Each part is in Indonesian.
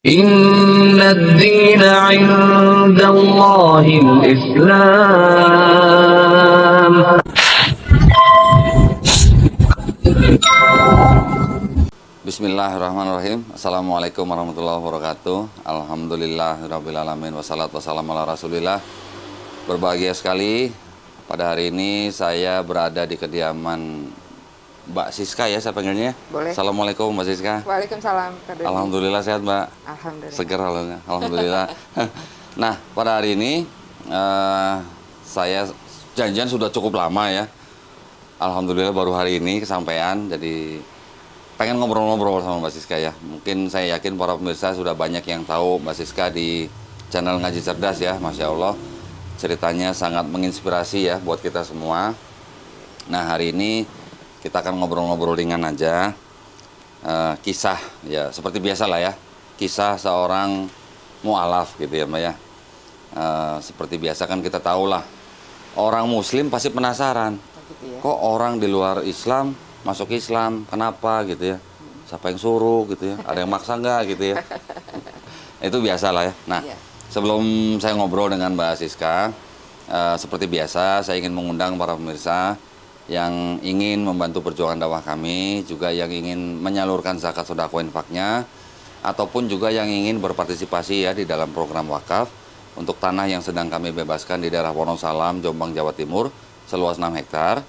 Inna ad-dina 'inda Allahil Islam. Bismillahirrahmanirrahim. Assalamualaikum warahmatullahi wabarakatuh. Alhamdulillahirrabbilalamin. Wassalatu wassalamu ala rasulillah. Berbahagia sekali pada hari ini saya berada di kediaman Mbak Siska ya saya panggilnya. Boleh. Assalamualaikum Mbak Siska. Waalaikumsalam, Kak Dodi. Alhamdulillah sehat Mbak. Alhamdulillah. Seger alhamdulillah. Nah pada hari ini saya janjian sudah cukup lama ya. Alhamdulillah baru hari ini kesampaian. Jadi pengen ngobrol-ngobrol sama Mbak Siska ya. Mungkin saya yakin para pemirsa sudah banyak yang tahu Mbak Siska di channel Ngaji Cerdas ya. Masya Allah ceritanya sangat menginspirasi ya buat kita semua. Nah hari ini kita akan ngobrol-ngobrol ringan aja. Kisah ya seperti biasa lah ya. Kisah seorang mu'alaf gitu ya Mbak ya. Seperti biasa kan kita tahu lah. Orang muslim pasti penasaran. Gitu ya. Kok orang di luar Islam masuk Islam, kenapa gitu ya? Siapa yang suruh gitu ya? Ada yang maksa nggak gitu ya? Itu biasa lah ya. Nah, Iya. sebelum saya ngobrol dengan Mbak Siska, seperti biasa saya ingin mengundang para pemirsa yang ingin membantu perjuangan dakwah kami, juga yang ingin menyalurkan zakat sedekah infaknya, ataupun juga yang ingin berpartisipasi ya di dalam program wakaf untuk tanah yang sedang kami bebaskan di daerah Wonosalam, Jombang, Jawa Timur, seluas 6 hektar.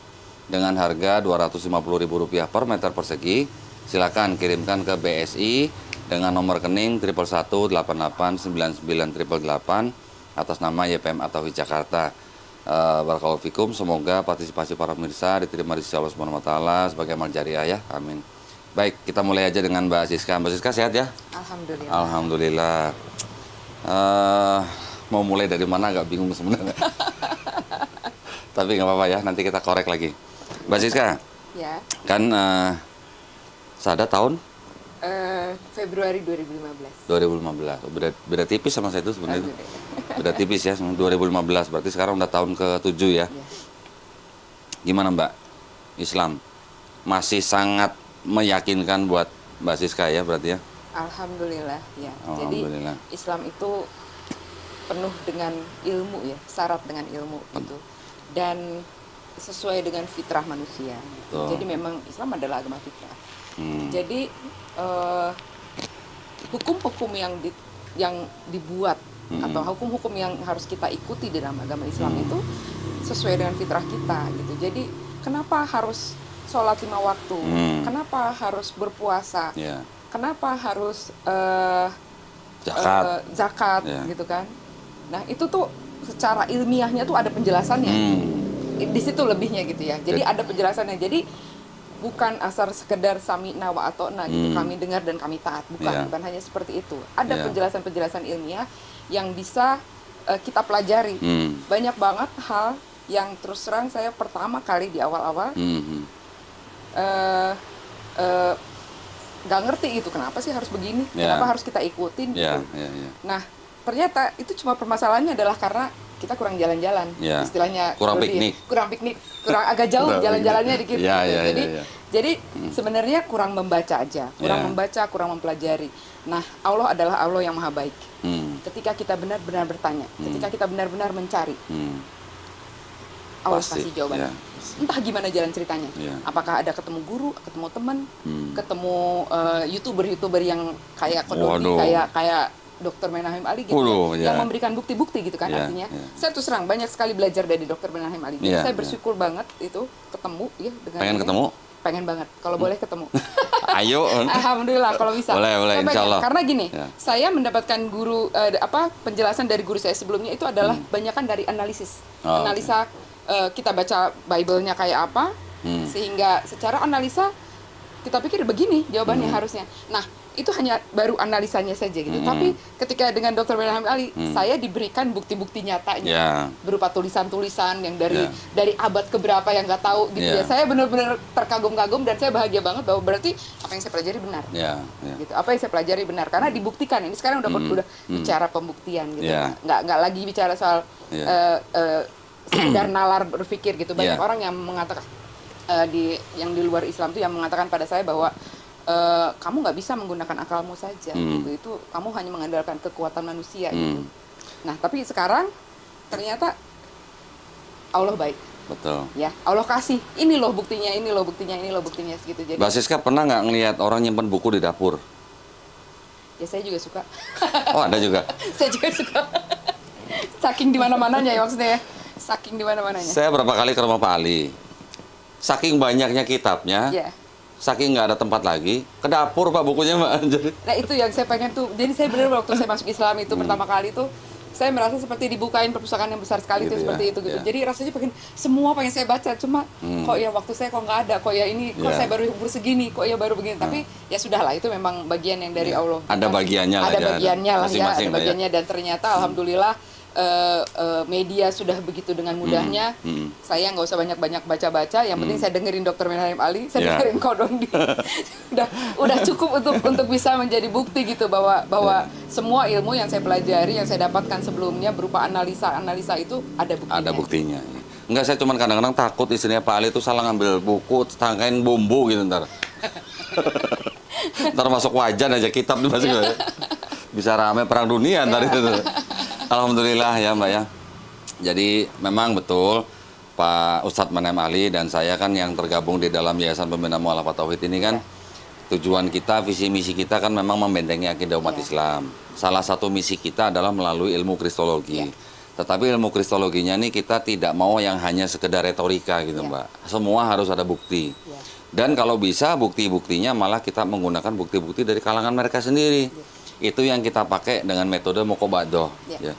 Dengan harga Rp250.000 per meter persegi. Silakan kirimkan ke BSI dengan nomor rekening 111889988 atas nama YPM atau Jakarta. Barakallahu fikum, semoga partisipasi para pemirsa diterima di sisi Allah Subhanahu wa taala sebagai amal jariah ya. Amin. Baik, kita mulai aja dengan Mbak Siska. Mbak Siska sehat ya? Alhamdulillah. Alhamdulillah. Mau mulai dari mana agak bingung sebenarnya. Tapi nggak apa-apa ya, nanti kita korek lagi. Mbak Siska, Ya. kan Sada tahun Februari 2015. 2015. Beda tipis sama saya itu sebenarnya. Alhamdulillah. Beda tipis ya, 2015. Berarti sekarang udah tahun ke-7 ya. Ya. Gimana Mbak? Islam masih sangat meyakinkan buat Mbak Siska ya berarti ya? Alhamdulillah ya. Alhamdulillah. Jadi Islam itu penuh dengan ilmu ya, syarat dengan ilmu gitu. Dan sesuai dengan fitrah manusia. Betul. Jadi memang Islam adalah agama fitrah. Hmm. Jadi hukum-hukum yang dibuat atau hukum-hukum yang harus kita ikuti di dalam agama Islam itu sesuai dengan fitrah kita gitu. Jadi kenapa harus sholat 5 waktu? Kenapa harus berpuasa? Ya. Kenapa harus Zakat. zakat Ya. gitu kan? Nah itu tuh secara ilmiahnya tuh ada penjelasannya. Di situ lebihnya gitu ya. Jadi ada penjelasannya. Jadi bukan asal sekedar sami'na wa ata'na gitu. Kami dengar dan kami taat. Bukan hanya seperti itu. Ada penjelasan-penjelasan ilmiah yang bisa kita pelajari. Banyak banget hal yang terus terang saya pertama kali di awal-awal nggak ngerti gitu. Kenapa sih harus begini? Kenapa harus kita ikutin gitu. Nah, ternyata itu cuma permasalahannya adalah karena kita kurang jalan-jalan, istilahnya kurang piknik, kurang agak jauh jalan-jalannya dikit. Jadi sebenarnya kurang membaca aja, kurang mempelajari. Nah, Allah adalah Allah yang maha baik. Ketika kita benar-benar bertanya, ketika kita benar-benar mencari, Allah pasti jawabannya. Entah gimana jalan ceritanya. Apakah ada ketemu guru, ketemu teman, ketemu youtuber yang kayak Kododi, kayak Dr. Menahim Ali gitu, yang memberikan bukti-bukti gitu kan artinya. Saya terus terang banyak sekali belajar dari Dr. Menahim Ali. Jadi saya bersyukur banget itu ketemu ya dengan pengen ketemu? Pengen banget. Kalau boleh ketemu. Ayo. Alhamdulillah kalau bisa. Boleh insyaallah. Karena gini, saya mendapatkan penjelasan dari guru saya sebelumnya itu adalah banyakan dari analisis. Analisa kita baca Bible-nya kayak apa sehingga secara analisa kita pikir begini jawabannya harusnya. Nah, itu hanya baru analisanya saja gitu. Tapi ketika dengan Dr. Menahim Ali, saya diberikan bukti-bukti nyatanya berupa tulisan-tulisan yang dari abad keberapa yang nggak tahu gitu ya. Saya benar-benar terkagum-kagum dan saya bahagia banget bahwa berarti apa yang saya pelajari benar. Gitu. Apa yang saya pelajari benar karena dibuktikan. Ini sekarang udah bicara pembuktian gitu. Nggak lagi bicara soal sekedar nalar berpikir gitu. Banyak orang yang mengatakan yang di luar Islam tuh yang mengatakan pada saya bahwa kamu nggak bisa menggunakan akalmu saja gitu. Itu kamu hanya mengandalkan kekuatan manusia gitu. Nah tapi sekarang ternyata Allah baik. Betul. Ya, Allah kasih. Ini loh buktinya, ini loh buktinya, ini loh buktinya gitu. Jadi Mbak Siska pernah nggak ngelihat orang nyimpen buku di dapur? ya saya juga suka. Oh, ada juga. Saya juga suka. Saking di mana-mananya ya maksudnya ya. Saking di mana-mananya. Saya berapa kali ke rumah Pak Ali. Saking banyaknya kitabnya, Ya. saking nggak ada tempat lagi, ke dapur Pak bukunya Mbak. Jadi Nah, itu yang saya pengen tuh. Jadi saya benar waktu saya masuk Islam itu pertama kali tuh saya merasa seperti dibukain perpustakaan yang besar sekali Gitu tuh ya, seperti itu gitu. ya. Jadi rasanya semua pengen saya baca, cuma kok ya waktu saya kok nggak ada, kok ya ini kok Ya. saya baru umur segini, kok ya baru begini. Tapi ya sudahlah itu memang bagian yang dari Ya. Allah. Ada bagiannya lah Ada ya, bagiannya lah ya, masing-masing ada lah ya. bagiannya dan ternyata alhamdulillah media sudah begitu dengan mudahnya. Saya nggak usah banyak-banyak baca-baca, yang penting saya dengerin Dr. Menhaim Ali, saya Ya. dengerin Kodong di udah cukup untuk bisa menjadi bukti gitu bahwa semua ilmu yang saya pelajari, yang saya dapatkan sebelumnya berupa analisa itu ada buktinya. ada buktinya. Enggak, saya cuman kadang-kadang takut istrinya Pak Ali itu salah ngambil buku, tangkain bumbu gitu ntar. Ntar masuk wajan aja kitab nih masih bisa rame perang dunia ntar itu. Alhamdulillah ya Mbak ya. Jadi memang betul Pak Ustadz Menhaim Ali dan saya kan yang tergabung di dalam Yayasan Pembina Mu'alafat Tauhid ini kan tujuan kita, visi misi kita kan memang membentengi akidah umat Islam. Salah satu misi kita adalah melalui ilmu kristologi. Tetapi ilmu kristologinya nih kita tidak mau yang hanya sekedar retorika gitu Mbak. Semua harus ada bukti. Dan kalau bisa bukti-buktinya malah kita menggunakan bukti-bukti dari kalangan mereka sendiri. Itu yang kita pakai dengan metode Muqobadoh. Ya.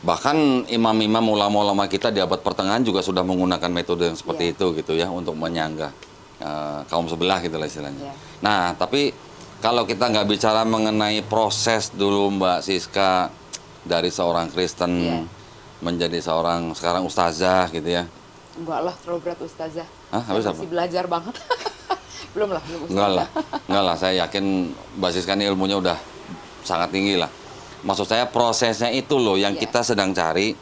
Bahkan imam-imam ulama-ulama kita di abad pertengahan juga sudah menggunakan metode yang seperti itu gitu ya untuk menyanggah kaum sebelah gitu lah istilahnya. Nah tapi kalau kita nggak bicara mengenai proses dulu Mbak Siska dari seorang Kristen menjadi seorang sekarang ustazah gitu ya. Enggak lah, terlalu berat ustazah. Habis Saya masih belajar banget. belum ustazah. Enggak lah, saya yakin Mbak Siska ini ilmunya udah sangat tinggi lah. Maksud saya prosesnya itu loh yang kita sedang cari,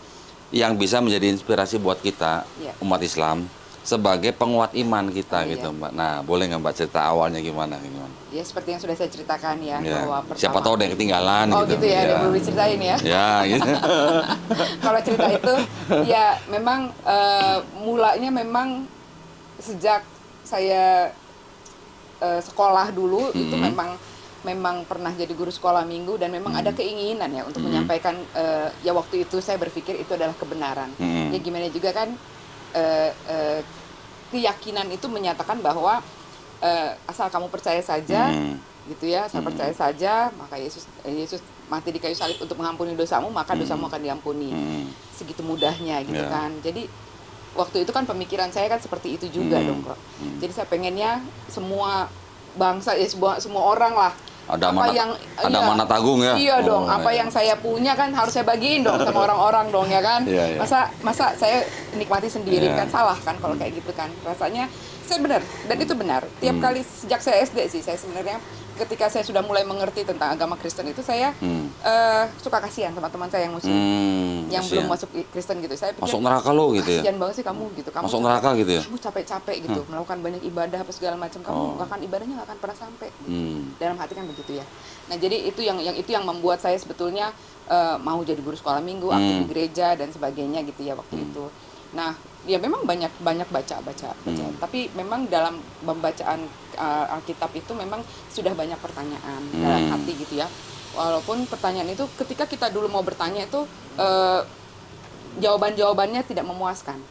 yang bisa menjadi inspirasi buat kita umat Islam sebagai penguat iman kita gitu Mbak. Nah boleh nggak Mbak cerita awalnya gimana? Ya seperti yang sudah saya ceritakan ya, bahwa pertama, siapa tahu ada yang ketinggalan gitu ya, ada yang belum diceritain ya. Ya gitu. Kalau cerita itu ya memang mulanya memang sejak saya sekolah dulu itu memang pernah jadi guru sekolah minggu dan memang ada keinginan ya untuk menyampaikan ya waktu itu saya berpikir itu adalah kebenaran. Ya gimana juga kan keyakinan itu menyatakan bahwa asal kamu percaya saja gitu ya, asal percaya saja maka Yesus mati di kayu salib untuk mengampuni dosamu, maka dosamu akan diampuni. Segitu mudahnya gitu kan. Jadi waktu itu kan pemikiran saya kan seperti itu juga dong kok. Jadi saya pengennya semua bangsa ya semua orang lah ada manat agung ya. Iya dong, apa yang saya punya kan harus saya bagiin dong sama orang-orang dong ya kan. Masa saya nikmati sendiri kan salah kan kalau kayak gitu kan. Rasanya saya benar dan itu benar. Tiap kali sejak saya SD sih saya sebenarnya ketika saya sudah mulai mengerti tentang agama Kristen itu saya suka kasihan sama teman saya yang muslim yang belum masuk Kristen gitu. Saya pikir masuk neraka lo gitu ya. Kasihan banget sih kamu gitu. Kamu masuk neraka gitu ya. Kamu capek-capek gitu melakukan banyak ibadah apa segala macam. Kamu nggak akan ibadahnya nggak akan pernah sampai. Gitu. Dalam hati kan begitu ya. Nah jadi itu yang membuat saya sebetulnya mau jadi guru sekolah minggu, aktif di gereja dan sebagainya gitu ya waktu itu. Nah ya memang banyak baca. Tapi memang dalam pembacaan Alkitab itu memang sudah banyak pertanyaan dalam hati gitu ya. Walaupun pertanyaan itu ketika kita dulu mau bertanya itu jawaban-jawabannya tidak memuaskan.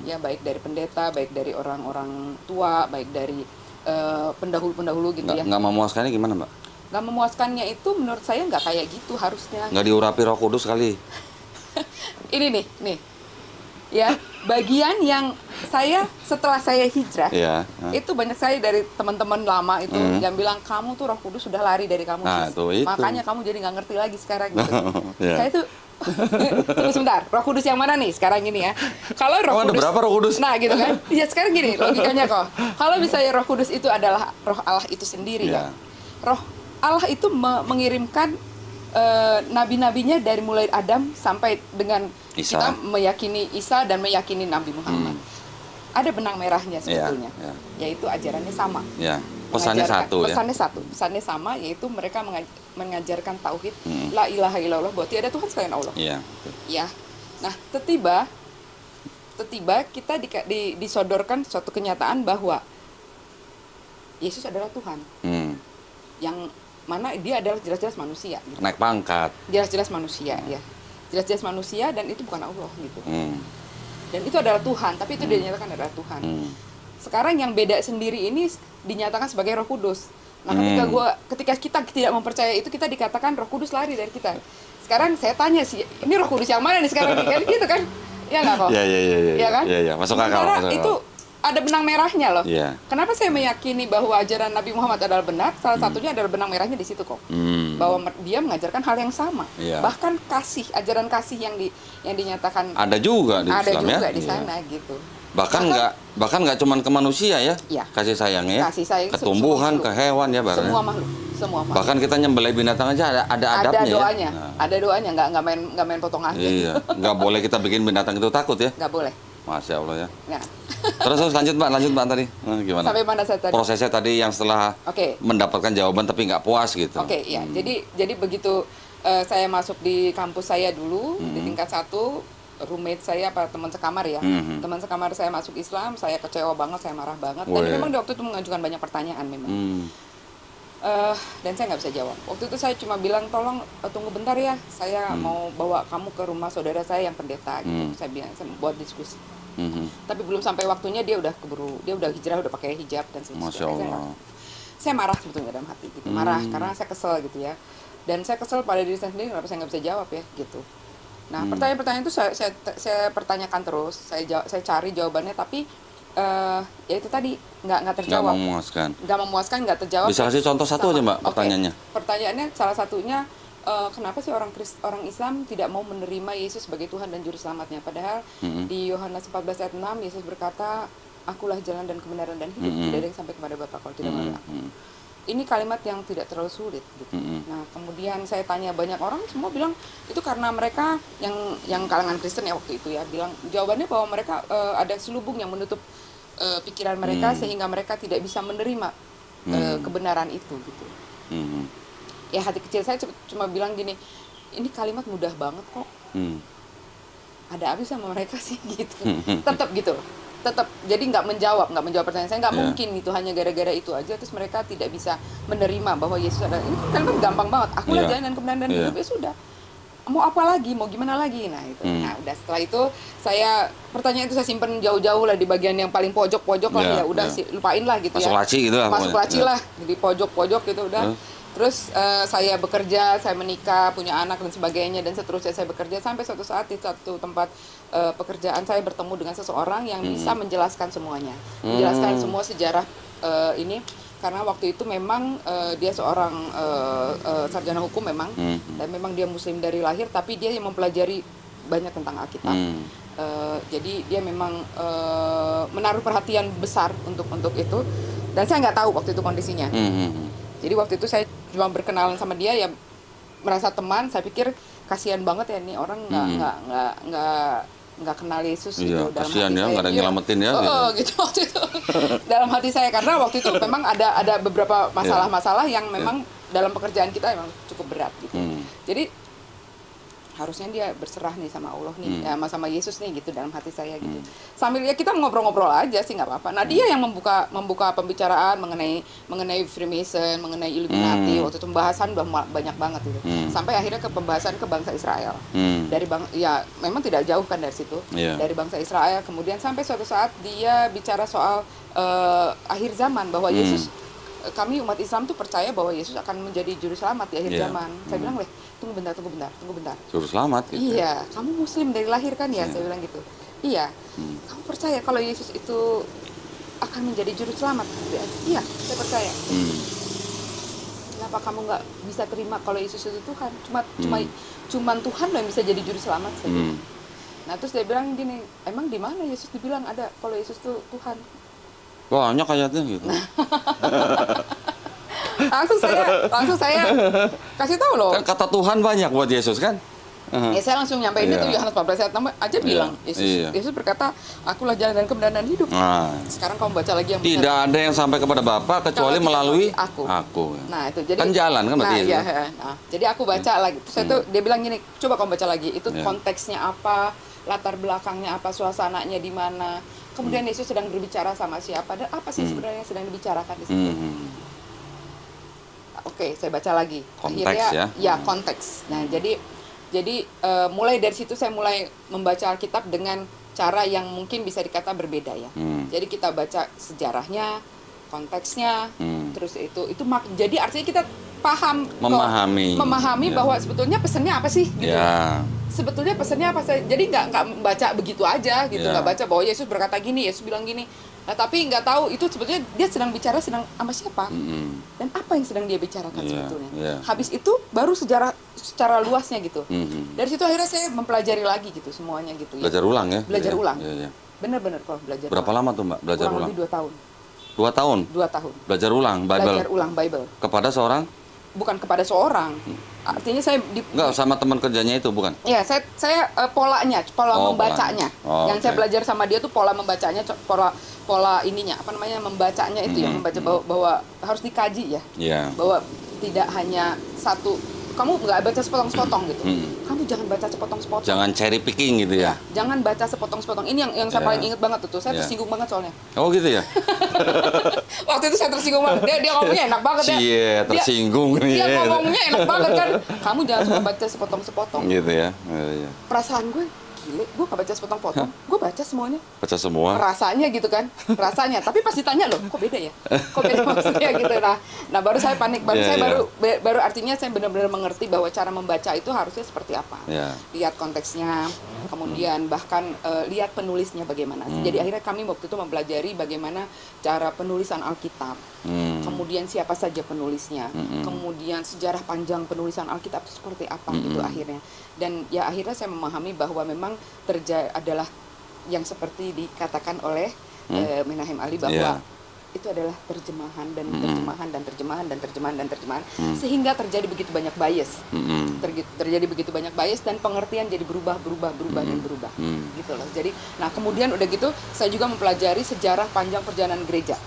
Ya baik dari pendeta, baik dari orang-orang tua, baik dari pendahulu-pendahulu gitu ya. Nggak memuaskannya gimana Mbak? Nggak memuaskannya itu menurut saya nggak kayak gitu harusnya. Nggak diurapi Roh Kudus kali. Ini nih. Ya, bagian yang saya setelah saya hijrah itu banyak saya dari teman-teman lama itu yang bilang kamu tuh Roh Kudus sudah lari dari kamu makanya kamu jadi nggak ngerti lagi sekarang gitu. Saya tuh tunggu sebentar, Roh Kudus yang mana nih sekarang ini ya? Kalau Roh Kudus, ada berapa Roh Kudus? Nah gitu kan? Ya sekarang gini logikanya kok. Kalau misalnya Roh Kudus itu adalah Roh Allah itu sendiri ya. Roh Allah itu mengirimkan nabi-nabinya dari mulai Adam sampai dengan Isa. Kita meyakini Isa dan meyakini Nabi Muhammad. Ada benang merahnya sebetulnya, yaitu ajarannya sama. Pesannya satu, ya? Pesannya sama, yaitu mereka mengajarkan tauhid, la ilaha illallah, bahwa tiada Tuhan selain Allah. Iya, betul. Ya. Nah, tiba kita disodorkan suatu kenyataan bahwa Yesus adalah Tuhan. Yang mana dia adalah jelas-jelas manusia. Gitu. Naik pangkat. Jelas-jelas manusia, ya. Jelas-jelas manusia, dan itu bukan Allah, gitu. Dan itu adalah Tuhan, tapi itu dinyatakan adalah Tuhan. Sekarang yang beda sendiri ini dinyatakan sebagai Roh Kudus. Nah, ketika kita tidak mempercayai itu, kita dikatakan Roh Kudus lari dari kita. Sekarang saya tanya sih, ini Roh Kudus yang mana nih sekarang? Gitu kan? Ya nggak kok? Iya kan? Iya, masuk akal. Karena itu ada benang merahnya loh. Iya. Kenapa saya meyakini bahwa ajaran Nabi Muhammad adalah benar? Salah satunya adalah benang merahnya di situ kok. Bahwa dia mengajarkan hal yang sama. Iya. Bahkan ajaran kasih yang dinyatakan ada juga di Islam, ya. Ada juga di sana, gitu. Bahkan nggak cuman ke manusia, ya. Iya. Kasih sayangnya. Kasih sayang ke tumbuhan, ke hewan, ya, barangnya. Semua makhluk. Bahkan kita nyembelih binatang aja ada adabnya. Ada doanya. Ya? Ada doanya, nggak main potongan. Iya. Nggak boleh kita bikin binatang itu takut, ya. Nggak boleh. Masya Allah, ya. Nah. Terus lanjut Mbak tadi. Gimana? Sampai mana saya tadi? Prosesnya tadi yang setelah mendapatkan jawaban tapi nggak puas gitu. Iya. Jadi begitu saya masuk di kampus saya dulu, di tingkat 1, roommate saya, teman sekamar ya. Teman sekamar saya masuk Islam, saya kecewa banget, saya marah banget. Dan memang di waktu itu mengajukan banyak pertanyaan memang. Dan saya nggak bisa jawab. Waktu itu saya cuma bilang, tolong tunggu bentar ya, saya mau bawa kamu ke rumah saudara saya yang pendeta gitu. Saya bilang, saya buat diskusi. Tapi belum sampai waktunya dia udah hijrah, udah pakai hijab dan sebagainya. Masya Allah. Saya marah sebetulnya dalam hati gitu. Marah karena saya kesel gitu ya. Dan saya kesel pada diri saya sendiri, kenapa saya nggak bisa jawab ya gitu. Nah, pertanyaan-pertanyaan itu saya pertanyakan terus, saya cari jawabannya, tapi ya itu tadi nggak terjawab. Nggak memuaskan, nggak terjawab. Bisa kasih contoh satu aja, Mbak, pertanyaannya? Pertanyaannya salah satunya, kenapa sih orang Islam tidak mau menerima Yesus sebagai Tuhan dan Juru Selamatnya? Padahal di Yohanes 14 ayat 6, Yesus berkata, akulah jalan dan kebenaran dan hidup, tidak ada yang sampai kepada Bapa kalau tidak melalui aku. Ini kalimat yang tidak terlalu sulit gitu. Nah, kemudian saya tanya banyak orang, semua bilang itu karena mereka yang kalangan Kristen ya waktu itu ya, bilang jawabannya bahwa mereka ada selubung yang menutup pikiran mereka sehingga mereka tidak bisa menerima kebenaran itu gitu. Ya hati kecil saya cuma bilang gini, ini kalimat mudah banget kok. Ada apa sama mereka sih gitu. Tetap gitu. Tetap jadi nggak menjawab pertanyaan saya, nggak mungkin gitu, hanya gara-gara itu aja terus mereka tidak bisa menerima bahwa Yesus adalah, ini kan gampang banget, aku lah jalan dan kebenaran dan hidup, ya sudah, mau apa lagi, mau gimana lagi, nah itu. Nah udah setelah itu pertanyaan itu saya simpen jauh-jauh lah di bagian yang paling pojok lah, ya udah lupain lah gitu. Masuk laci gitu lah, masuk laci lah di pojok gitu udah. Terus saya bekerja, saya menikah, punya anak dan sebagainya, dan seterusnya saya bekerja sampai suatu saat di satu tempat pekerjaan saya bertemu dengan seseorang yang bisa menjelaskan semuanya, menjelaskan semua sejarah ini, karena waktu itu memang dia seorang sarjana hukum memang, dan memang dia Muslim dari lahir, tapi dia yang mempelajari banyak tentang Alkitab. Jadi dia memang menaruh perhatian besar untuk itu, dan saya nggak tahu waktu itu kondisinya. Jadi waktu itu saya cuma berkenalan sama dia, ya merasa teman. Saya pikir kasihan banget ya nih orang nggak kenal Yesus gitu. Dalam kasihan hati ya, nggak ada yang nyelamatin ya. Gitu waktu itu. Dalam hati saya, karena waktu itu memang ada beberapa masalah-masalah yang memang dalam pekerjaan kita memang cukup berat gitu. Jadi harusnya dia berserah nih sama Allah nih, sama Yesus nih gitu dalam hati saya gitu. Sambil ya kita ngobrol-ngobrol aja sih, nggak apa-apa. Nah dia yang membuka pembicaraan mengenai Freemason, mengenai Illuminati. Waktu itu pembahasan udah banyak banget gitu. Sampai akhirnya ke pembahasan ke bangsa Israel. Ya memang tidak jauh kan dari situ. Dari bangsa Israel, kemudian sampai suatu saat dia bicara soal akhir zaman, bahwa Yesus, kami umat Islam tuh percaya bahwa Yesus akan menjadi juru selamat di akhir zaman. Saya bilang, tunggu bentar. Juru selamat gitu. Iya, kamu Muslim dari lahir kan ya? Saya bilang gitu. Iya. Kamu percaya kalau Yesus itu akan menjadi juru selamat? Iya, saya percaya. Kenapa kamu nggak bisa terima kalau Yesus itu Tuhan? Cuma Tuhan loh yang bisa jadi juru selamat. Saya bilang. Nah terus dia bilang gini, emang di mana Yesus dibilang ada kalau Yesus itu Tuhan? Banyak ayatnya gitu. langsung saya kasih tahu loh. Kan kata Tuhan banyak buat Yesus kan? Ya saya langsung nyampein itu Iya. Yohanes 14 ayat 6 aja bilang. Iya. Yesus berkata, akulah jalan dan kebenaran dan hidup. Nah, Sekarang kamu baca lagi yang benar. tidak ada yang sampai kepada Bapa kecuali Kalau tidak melalui melalui aku. Nah, itu jadi kan jalan kan berarti nah, itu. iya, nah, jadi aku baca lagi. Terus itu dia bilang gini, coba kamu baca lagi. Itu Iya. konteksnya apa, latar belakangnya apa, suasananya di mana. Kemudian Yesus sedang berbicara sama siapa dan apa sih sebenarnya yang sedang dibicarakan di situ. Oke, saya baca lagi. Konteks ya. Konteks. Nah, jadi mulai dari situ saya mulai membaca Alkitab dengan cara yang mungkin bisa dikata berbeda ya. Jadi kita baca sejarahnya, konteksnya, terus jadi artinya kita paham memahami Ya. bahwa sebetulnya pesannya apa sih gitu. Ya. Sebetulnya pesannya apa sih? Jadi nggak baca begitu aja gitu, Ya. nggak baca bahwa Yesus berkata gini, Yesus bilang gini. Nah, tapi nggak tahu itu sebetulnya dia sedang bicara sama siapa dan apa yang sedang dia bicarakan sebetulnya. Habis itu baru sejarah secara luasnya gitu. Dari situ akhirnya saya mempelajari lagi gitu semuanya gitu. Belajar ulang ya. Belajar Iya, ulang. iya, iya. Bener-bener kalau belajar. Berapa ulang. lama tuh Mbak belajar Kurang ulang? lebih 2 tahun. 2 tahun. 2 tahun. Belajar ulang Bible. Belajar ulang Bible. Kepada seorang? Bukan kepada seorang. Artinya saya Enggak, sama teman kerjanya itu bukan? Ya, saya polanya, pola membacanya. Oh, Yang saya oke. belajar sama dia tuh pola membacanya, pola ininya, apa namanya, membacanya itu ya, membaca bahwa harus dikaji ya. Iya. Bahwa tidak hanya satu, kamu nggak baca sepotong-sepotong gitu. Kamu jangan baca sepotong-sepotong. Jangan cherry picking gitu ya. Jangan baca sepotong-sepotong. Ini yang saya Ya. paling inget banget tuh. Saya Ya. tersinggung banget soalnya. Oh gitu ya. Waktu itu saya tersinggung banget. Dia ngomongnya enak banget ya. Cie, tersinggung nih. Dia ya. ngomongnya enak banget kan. Kamu jangan suka baca sepotong-sepotong. Gitu ya. Iya. Perasaan gue, gile, gue gak baca sepotong-potong. Gue baca semuanya. Baca semua. Rasanya gitu kan, rasanya. Tapi pas ditanya loh, kok beda ya? Kok beda maksudnya gitu. Nah baru saya panik, Yeah, baru artinya saya benar-benar mengerti bahwa cara membaca itu harusnya seperti apa. Ya. Lihat konteksnya, kemudian bahkan lihat penulisnya bagaimana. Jadi akhirnya kami waktu itu mempelajari bagaimana cara penulisan Alkitab. Kemudian siapa saja penulisnya, kemudian sejarah panjang penulisan Alkitab itu seperti apa gitu akhirnya. Dan ya akhirnya saya memahami bahwa memang adalah yang seperti dikatakan oleh Menahem Ali bahwa itu adalah terjemahan dan terjemahan dan terjemahan dan terjemahan dan terjemahan sehingga terjadi begitu banyak bias. Terjadi begitu banyak bias dan pengertian jadi berubah dan berubah. Gitu loh. Jadi nah kemudian udah gitu saya juga mempelajari sejarah panjang perjalanan gereja.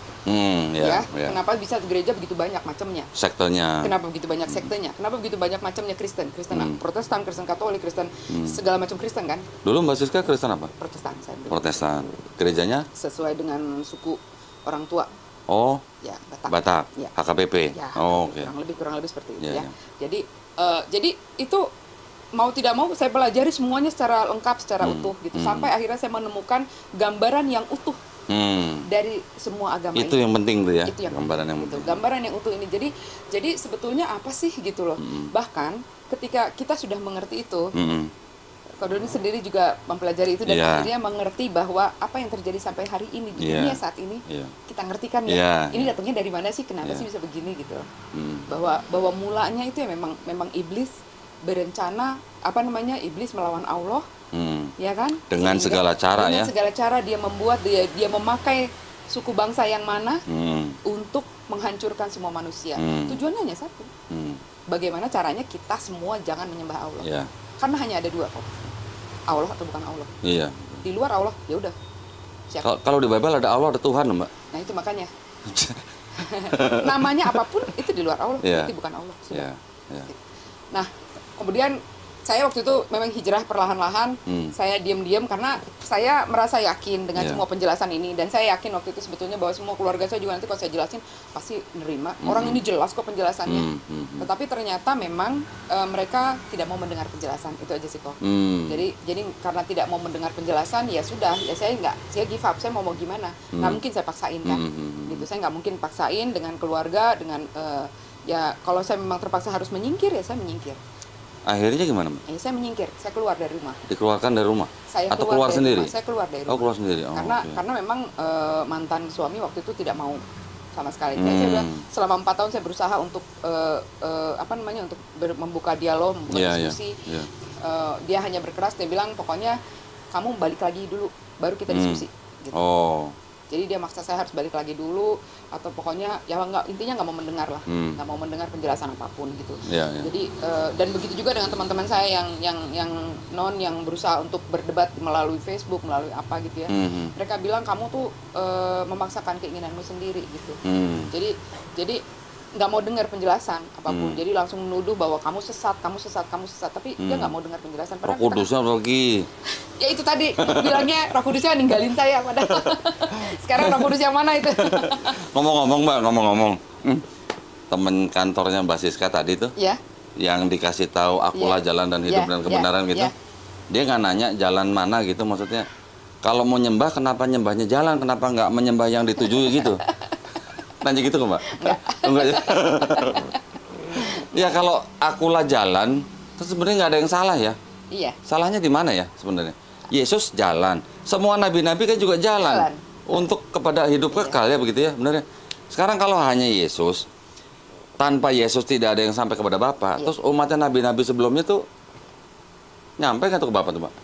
Ya. Kenapa bisa gereja begitu banyak macamnya? Sektenya. Kenapa begitu banyak sektenya? Kenapa begitu banyak macamnya Kristen Protestan, Kristen Katolik, Kristen segala macam Kristen kan? Dulu Mbak Siska Kristen apa? Protestan saya dulu. Protestan. Gerejanya? Sesuai dengan suku orang tua. Oh, Ya, Batak. Ya. HKBP. Ya, Oh, oke. kurang lebih seperti itu Ya, ya. ya. Jadi itu mau tidak mau saya pelajari semuanya secara lengkap, secara utuh gitu. Sampai akhirnya saya menemukan gambaran yang utuh dari semua agama Itu yang penting tuh ya. Itu yang gambaran yang gitu. penting. Gambaran yang utuh ini. Jadi sebetulnya apa sih gitu loh. Bahkan ketika kita sudah mengerti itu, Kak Doni sendiri juga mempelajari itu dan Iya. akhirnya mengerti bahwa apa yang terjadi sampai hari ini di Iya. dunia saat ini Iya. kita ngerti kan ya. Iya, Ini iya. datangnya dari mana sih? Kenapa Iya. sih bisa begini gitu? Bahwa mulanya itu ya memang iblis berencana iblis melawan Allah, ya kan? Dengan Sehingga segala cara dengan ya. segala cara dia memakai suku bangsa yang mana untuk menghancurkan semua manusia. Tujuannya hanya satu. Bagaimana caranya kita semua jangan menyembah Allah. Iya. Karena hanya ada dua kok. Allah atau bukan Allah. Iya. Di luar Allah, ya udah. Siapa? Kalau di Bible ada Allah, ada Tuhan, Mbak. Nah, itu makanya. Namanya apapun itu di luar Allah, Iya. berarti bukan Allah. Sudah. Iya. Iya. Nah, kemudian saya waktu itu memang hijrah perlahan-lahan. Saya diam-diam karena saya merasa yakin dengan Iya. semua penjelasan ini dan saya yakin waktu itu sebetulnya bahwa semua keluarga saya juga nanti kalau saya jelasin pasti nerima. Orang ini jelas kok penjelasannya. Tetapi ternyata memang mereka tidak mau mendengar penjelasan. Itu aja sih kok. Jadi karena tidak mau mendengar penjelasan ya sudah, ya saya give up. Saya mau gimana? Nggak mungkin saya paksain kan. Gitu. Saya nggak mungkin paksain dengan keluarga dengan ya kalau saya memang terpaksa harus menyingkir ya saya menyingkir. Akhirnya gimana, Mbak? Saya menyingkir, saya keluar dari rumah. Dikeluarkan dari rumah? Saya Atau keluar keluar dari sendiri? rumah. Saya keluar dari rumah. Oh, keluar sendiri. Oh, oke. Karena memang mantan suami waktu itu tidak mau sama sekali. Saya udah selama 4 tahun saya berusaha untuk untuk membuka dialog, membuka diskusi. Iya. Dia hanya berkeras, dia bilang pokoknya kamu balik lagi dulu, baru kita diskusi. Gitu. Oh. Jadi dia maksa saya harus balik lagi dulu, atau pokoknya ya nggak, intinya nggak mau mendengar lah, nggak mau mendengar penjelasan apapun gitu. Iya, iya. Jadi dan begitu juga dengan teman-teman saya yang berusaha untuk berdebat melalui Facebook, melalui apa gitu ya. Mereka bilang kamu tuh memaksakan keinginanmu sendiri gitu. Jadi nggak mau dengar penjelasan apapun, jadi langsung menuduh bahwa kamu sesat, tapi dia nggak mau dengar penjelasan. Roh Kudusnya lagi. Ya itu tadi bilangnya Roh Kudusnya ninggalin saya, padahal sekarang Roh Kudus yang mana itu? Ngomong-ngomong Mbak, temen kantornya Mbak Siska tadi tuh, Ya, yang dikasih tahu akulah jalan dan hidup dan kebenaran gitu, dia nggak nanya jalan mana gitu, maksudnya kalau mau nyembah kenapa nyembahnya jalan, kenapa nggak menyembah yang dituju gitu? Nanya gitu kok Mbak? Enggak ya? Ya kalau akulah jalan, terus sebenarnya nggak ada yang salah ya. iya. Salahnya di mana ya sebenarnya? Yesus jalan, semua nabi-nabi kan juga jalan untuk kepada hidup kekal ya, begitu ya, benar ya. Sekarang kalau hanya Yesus, tanpa Yesus tidak ada yang sampai kepada Bapa, terus umatnya nabi-nabi sebelumnya tuh nyampe nggak tuh ke Bapa tuh Mbak?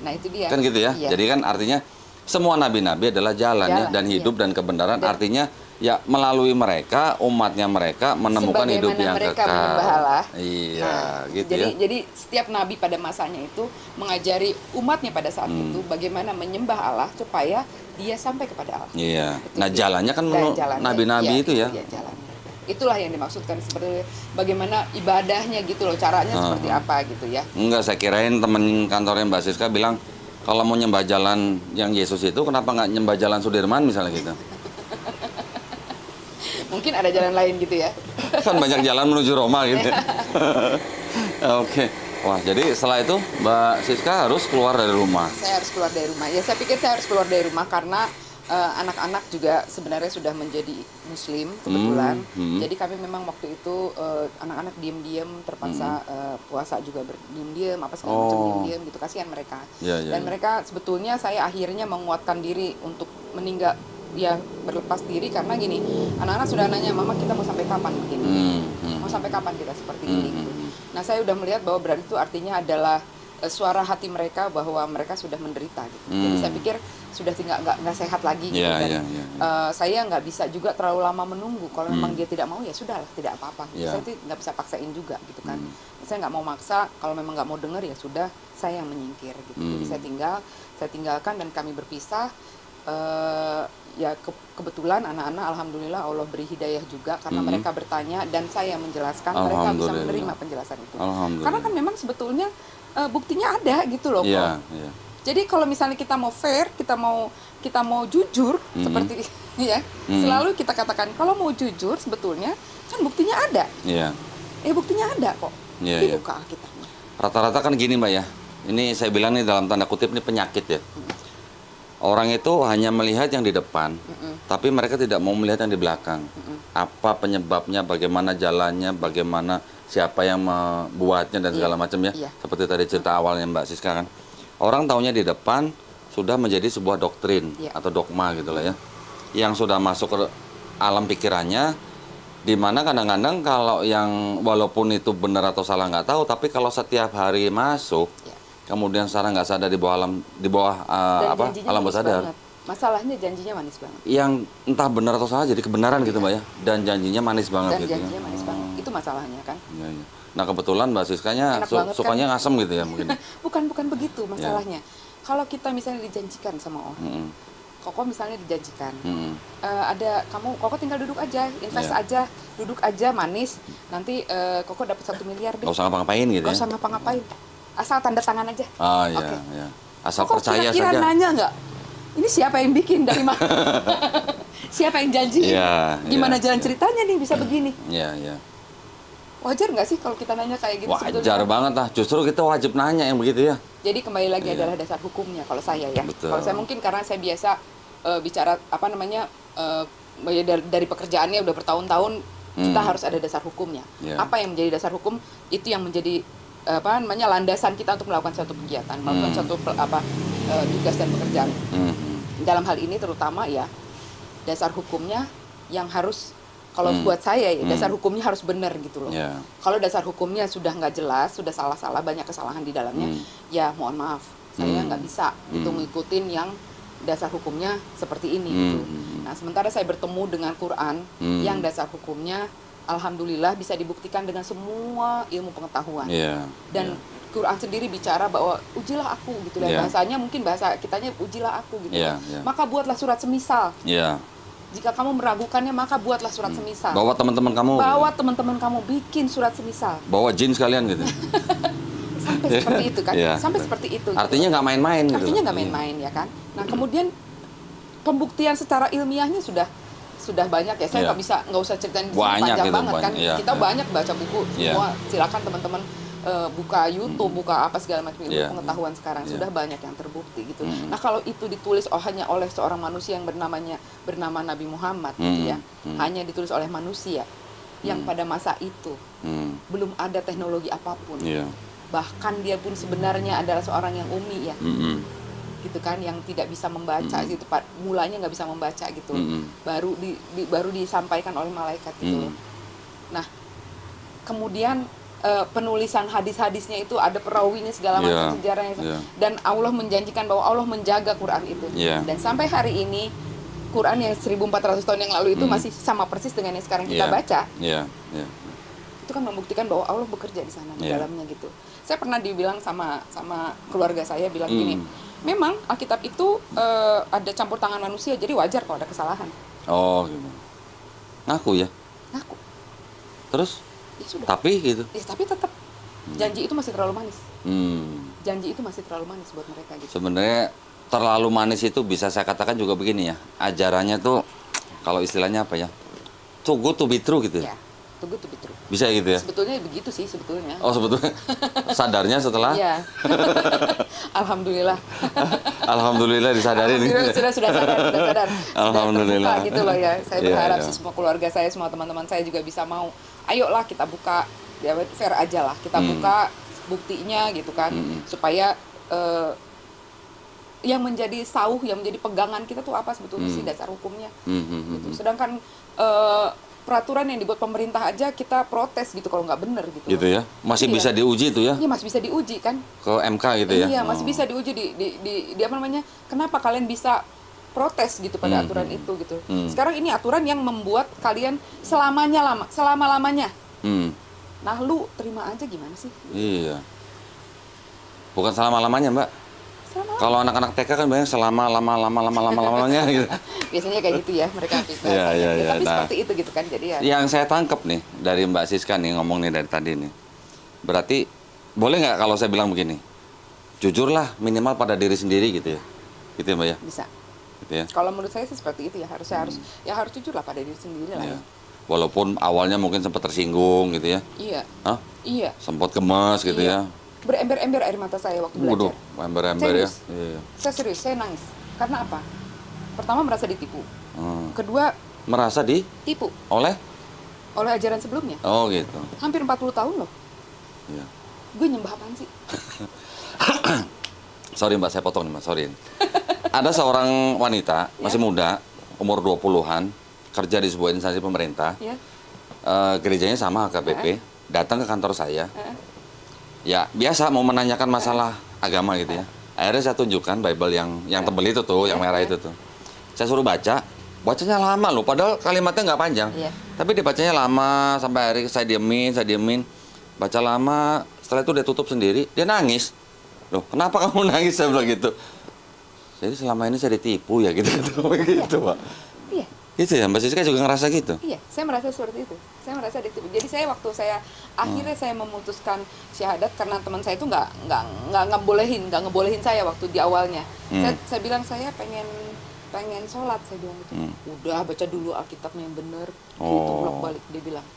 Nah itu dia. Kan gitu ya. Iya. Jadi kan artinya semua nabi-nabi adalah jalannya dan hidup dan kebenaran. Artinya ya melalui mereka, umatnya mereka menemukan hidup yang mereka kekal. menyembah Allah. Iya, gitu jadi, ya. Jadi setiap nabi pada masanya itu mengajari umatnya pada saat itu bagaimana menyembah Allah supaya dia sampai kepada Allah. Iya. Itu Nah dia. jalannya kan Dan jalannya, nabi-nabi itu ya. Iya, jalannya. Itulah yang dimaksudkan, seperti bagaimana ibadahnya gitu loh, caranya seperti apa gitu ya. Enggak, saya kirain temen kantornya Mbak Siska bilang kalau mau nyembah jalan yang Yesus itu kenapa nggak nyembah jalan Sudirman misalnya gitu. Mungkin ada jalan lain gitu ya. Kan banyak jalan menuju Roma gitu. Oke. Wah, jadi setelah itu Mbak Siska harus keluar dari rumah. Saya harus keluar dari rumah. Ya saya pikir saya harus keluar dari rumah karena anak-anak juga sebenarnya sudah menjadi Muslim kebetulan. Jadi kami memang waktu itu anak-anak diam-diam terpaksa puasa juga berdiam-diam, apa segala macam diam-diam gitu, kasihan mereka. Dan mereka sebetulnya saya akhirnya menguatkan diri untuk meninggal, ya berlepas diri, karena gini, anak-anak sudah nanya, mama kita mau sampai kapan begini, mau sampai kapan kita seperti ini gitu. Nah saya udah melihat bahwa berarti itu artinya adalah suara hati mereka bahwa mereka sudah menderita gitu. Jadi saya pikir sudah nggak sehat lagi gitu. Dan saya nggak bisa juga terlalu lama menunggu. Kalau memang dia tidak mau ya sudahlah, tidak apa-apa. Saya tuh nggak bisa paksain juga gitu kan. Saya nggak mau maksa. Kalau memang nggak mau dengar ya sudah, saya yang menyingkir gitu. Jadi saya tinggalkan dan kami berpisah. Ya kebetulan anak-anak alhamdulillah Allah beri hidayah juga, karena mereka bertanya dan saya menjelaskan, mereka bisa menerima penjelasan itu. Karena kan memang sebetulnya buktinya ada gitu loh. Jadi kalau misalnya kita mau fair, kita mau jujur seperti ya, selalu kita katakan kalau mau jujur sebetulnya kan buktinya ada. Buktinya ada kok. Dibuka Alkitabnya. Rata-rata kan gini Mbak ya. Ini saya bilang nih dalam tanda kutip ini penyakit ya. Orang itu hanya melihat yang di depan, tapi mereka tidak mau melihat yang di belakang. Apa penyebabnya, bagaimana jalannya, bagaimana siapa yang membuatnya dan segala macam ya. Seperti tadi cerita awalnya Mbak Siska kan. Orang taunya di depan sudah menjadi sebuah doktrin atau dogma gitu lah ya. Yang sudah masuk ke alam pikirannya, di mana kadang-kadang kalau yang walaupun itu benar atau salah nggak tahu, tapi kalau setiap hari masuk, kemudian sekarang nggak sadar di bawah alam bawah sadar. Masalahnya janjinya manis banget. Yang entah benar atau salah jadi kebenaran gitu Mbak ya. Dan janjinya manis banget gitu. Janjinya manis banget. Itu masalahnya kan. Nah kebetulan Mbak Siskanya sukanya kan? Ngasem gitu ya mungkin. bukan begitu masalahnya. Kalau kita misalnya dijanjikan sama orang, Koko misalnya dijanjikan, ada Koko tinggal duduk aja, invest aja, duduk aja manis, nanti Koko dapat 1 miliar deh. Gak usah ngapa-ngapain gitu ya. Gak usah ngapa-ngapain, asal tanda tangan aja. Asal Koko percaya kira-kira saja. nanya nggak? Ini siapa yang bikin, dari mana? Siapa yang janji? Gimana jalan ceritanya nih bisa begini? Wajar nggak sih kalau kita nanya kayak gitu? Wajar banget lah, justru kita wajib nanya yang begitu ya. Jadi kembali lagi adalah dasar hukumnya kalau saya ya. Kalau saya mungkin karena saya biasa bicara dari pekerjaannya udah bertahun-tahun, kita harus ada dasar hukumnya. Apa yang menjadi dasar hukum itu yang menjadi landasan kita untuk melakukan suatu kegiatan, melakukan suatu tugas dan pekerjaan. Dalam hal ini terutama ya dasar hukumnya yang harus, kalau buat saya ya dasar hukumnya harus benar gitu loh. Kalau dasar hukumnya sudah nggak jelas, sudah salah-salah, banyak kesalahan di dalamnya, ya mohon maaf, saya nggak bisa itu ngikutin yang dasar hukumnya seperti ini gitu. Nah, sementara saya bertemu dengan Quran yang dasar hukumnya alhamdulillah bisa dibuktikan dengan semua ilmu pengetahuan. Dan Quran sendiri bicara bahwa ujilah aku gitu lah. Bahasanya mungkin bahasa kitanya ujilah aku gitu. Maka buatlah surat semisal. Jika kamu meragukannya maka buatlah surat semisal. Bawa teman-teman kamu. Bawa teman-teman kamu bikin surat semisal. Bawa jin sekalian gitu. Sampai seperti itu kan. Sampai seperti itu. Artinya nggak main-main gitu. Artinya nggak main-main ya kan. Nah, kemudian pembuktian secara ilmiahnya sudah banyak ya. Saya nggak usah ceritain di sini, panjang gitu, banget kan. Kita banyak baca buku semua. Silakan teman-teman buka YouTube, buka apa segala macam ilmu pengetahuan sekarang sudah banyak yang terbukti gitu. Nah, kalau itu ditulis hanya oleh seorang manusia yang bernama Nabi Muhammad gitu ya. Hanya ditulis oleh manusia yang pada masa itu belum ada teknologi apapun. Bahkan dia pun sebenarnya adalah seorang yang umi ya. Gitu kan, yang tidak bisa membaca gitu, mulanya nggak bisa membaca gitu, baru disampaikan oleh malaikat gitu. Nah, kemudian penulisan hadis-hadisnya itu ada perawinya segala macam sejarahnya, dan Allah menjanjikan bahwa Allah menjaga Quran itu, dan sampai hari ini Quran yang 1400 tahun yang lalu itu masih sama persis dengan yang sekarang kita baca. Itu kan membuktikan bahwa Allah bekerja di sana di dalamnya gitu. Saya pernah dibilang sama keluarga saya bilang gini, memang Alkitab itu ada campur tangan manusia, jadi wajar kalau ada kesalahan. Oh, gitu. Ngaku ya? Ngaku. Terus? Ya sudah. Tapi gitu? Ya, tapi tetap janji itu masih terlalu manis. Janji itu masih terlalu manis buat mereka gitu. Sebenarnya terlalu manis itu bisa saya katakan juga begini ya. Ajarannya tuh, kalau istilahnya apa ya? Too good to be true gitu ya? Too good to be true. Bisa gitu ya? Sebetulnya begitu sih sebetulnya. Oh, sebetulnya sadarnya setelah? Iya. Alhamdulillah. Alhamdulillah disadarin. Sudah sadar. Alhamdulillah. Sudah gitu loh ya. Saya berharap sih semua keluarga saya, semua teman-teman saya juga bisa mau. Ayolah kita buka, ya fair aja lah. Kita buka buktinya gitu kan, supaya yang menjadi sauh, yang menjadi pegangan kita tuh apa sebetulnya sih dasar hukumnya. Gitu. Sedangkan peraturan yang dibuat pemerintah aja kita protes gitu kalau nggak bener gitu. Gitu ya? Masih bisa diuji itu ya? Iya, masih bisa diuji kan? Ke MK gitu ya? Iya, masih bisa diuji di apa namanya? Kenapa kalian bisa protes gitu pada aturan itu gitu? Sekarang ini aturan yang membuat kalian selama-lamanya. Nah, lu terima aja gimana sih? Iya. Bukan selama-lamanya, Mbak. Kalau anak-anak TK kan banyak selama-lamanya gitu. Biasanya kayak gitu ya mereka. Iya. Tapi Nah, seperti itu gitu kan. Jadi ya. yang saya tangkap nih dari Mbak Siska nih ngomong nih dari tadi nih. Berarti boleh nggak kalau saya bilang begini? Jujurlah minimal pada diri sendiri gitu ya. Gitu ya, Mbak ya? Bisa. Gitu ya. Kalau menurut saya sih seperti itu ya, harus jujur lah pada diri sendiri lah ya. Walaupun awalnya mungkin sempat tersinggung gitu ya. Iya. Hah? Iya. Sempat gemes gitu ya. Berember-ember air mata saya waktu belajar. Ember-ember ya. Iya. Saya serius, saya nangis. Karena apa? Pertama merasa ditipu. Kedua, merasa ditipu oleh ajaran sebelumnya. Oh gitu. Hampir 40 tahun loh. Iya. Gue nyembah apaan sih? Sorry Mbak, saya potong nih Mbak, sorry. Ada seorang wanita, masih muda, umur 20-an, kerja di sebuah instansi pemerintah. Ya. Gerejanya sama HKBP, datang ke kantor saya. Ya, biasa mau menanyakan masalah agama gitu ya. Akhirnya saya tunjukkan Bible yang tebel itu tuh, yang merah itu tuh. Saya suruh bacanya lama loh, padahal kalimatnya nggak panjang. Tapi dia bacanya lama, sampai akhirnya saya diemin. Baca lama, setelah itu dia tutup sendiri, dia nangis. Loh, kenapa kamu nangis? Saya bilang gitu. Jadi selama ini saya ditipu ya gitu, gitu Pak. Iya. Gitu ya, Mbak Siska juga ngerasa gitu? Iya, saya merasa seperti itu. Saya merasa ditipu. Jadi waktu saya akhirnya saya memutuskan syahadat karena teman saya itu nggak ngebolehin saya waktu di awalnya. Saya bilang saya pengen sholat, saya bilang gitu. Udah baca dulu Alkitabnya yang bener. Itu bolak-balik dia bilang.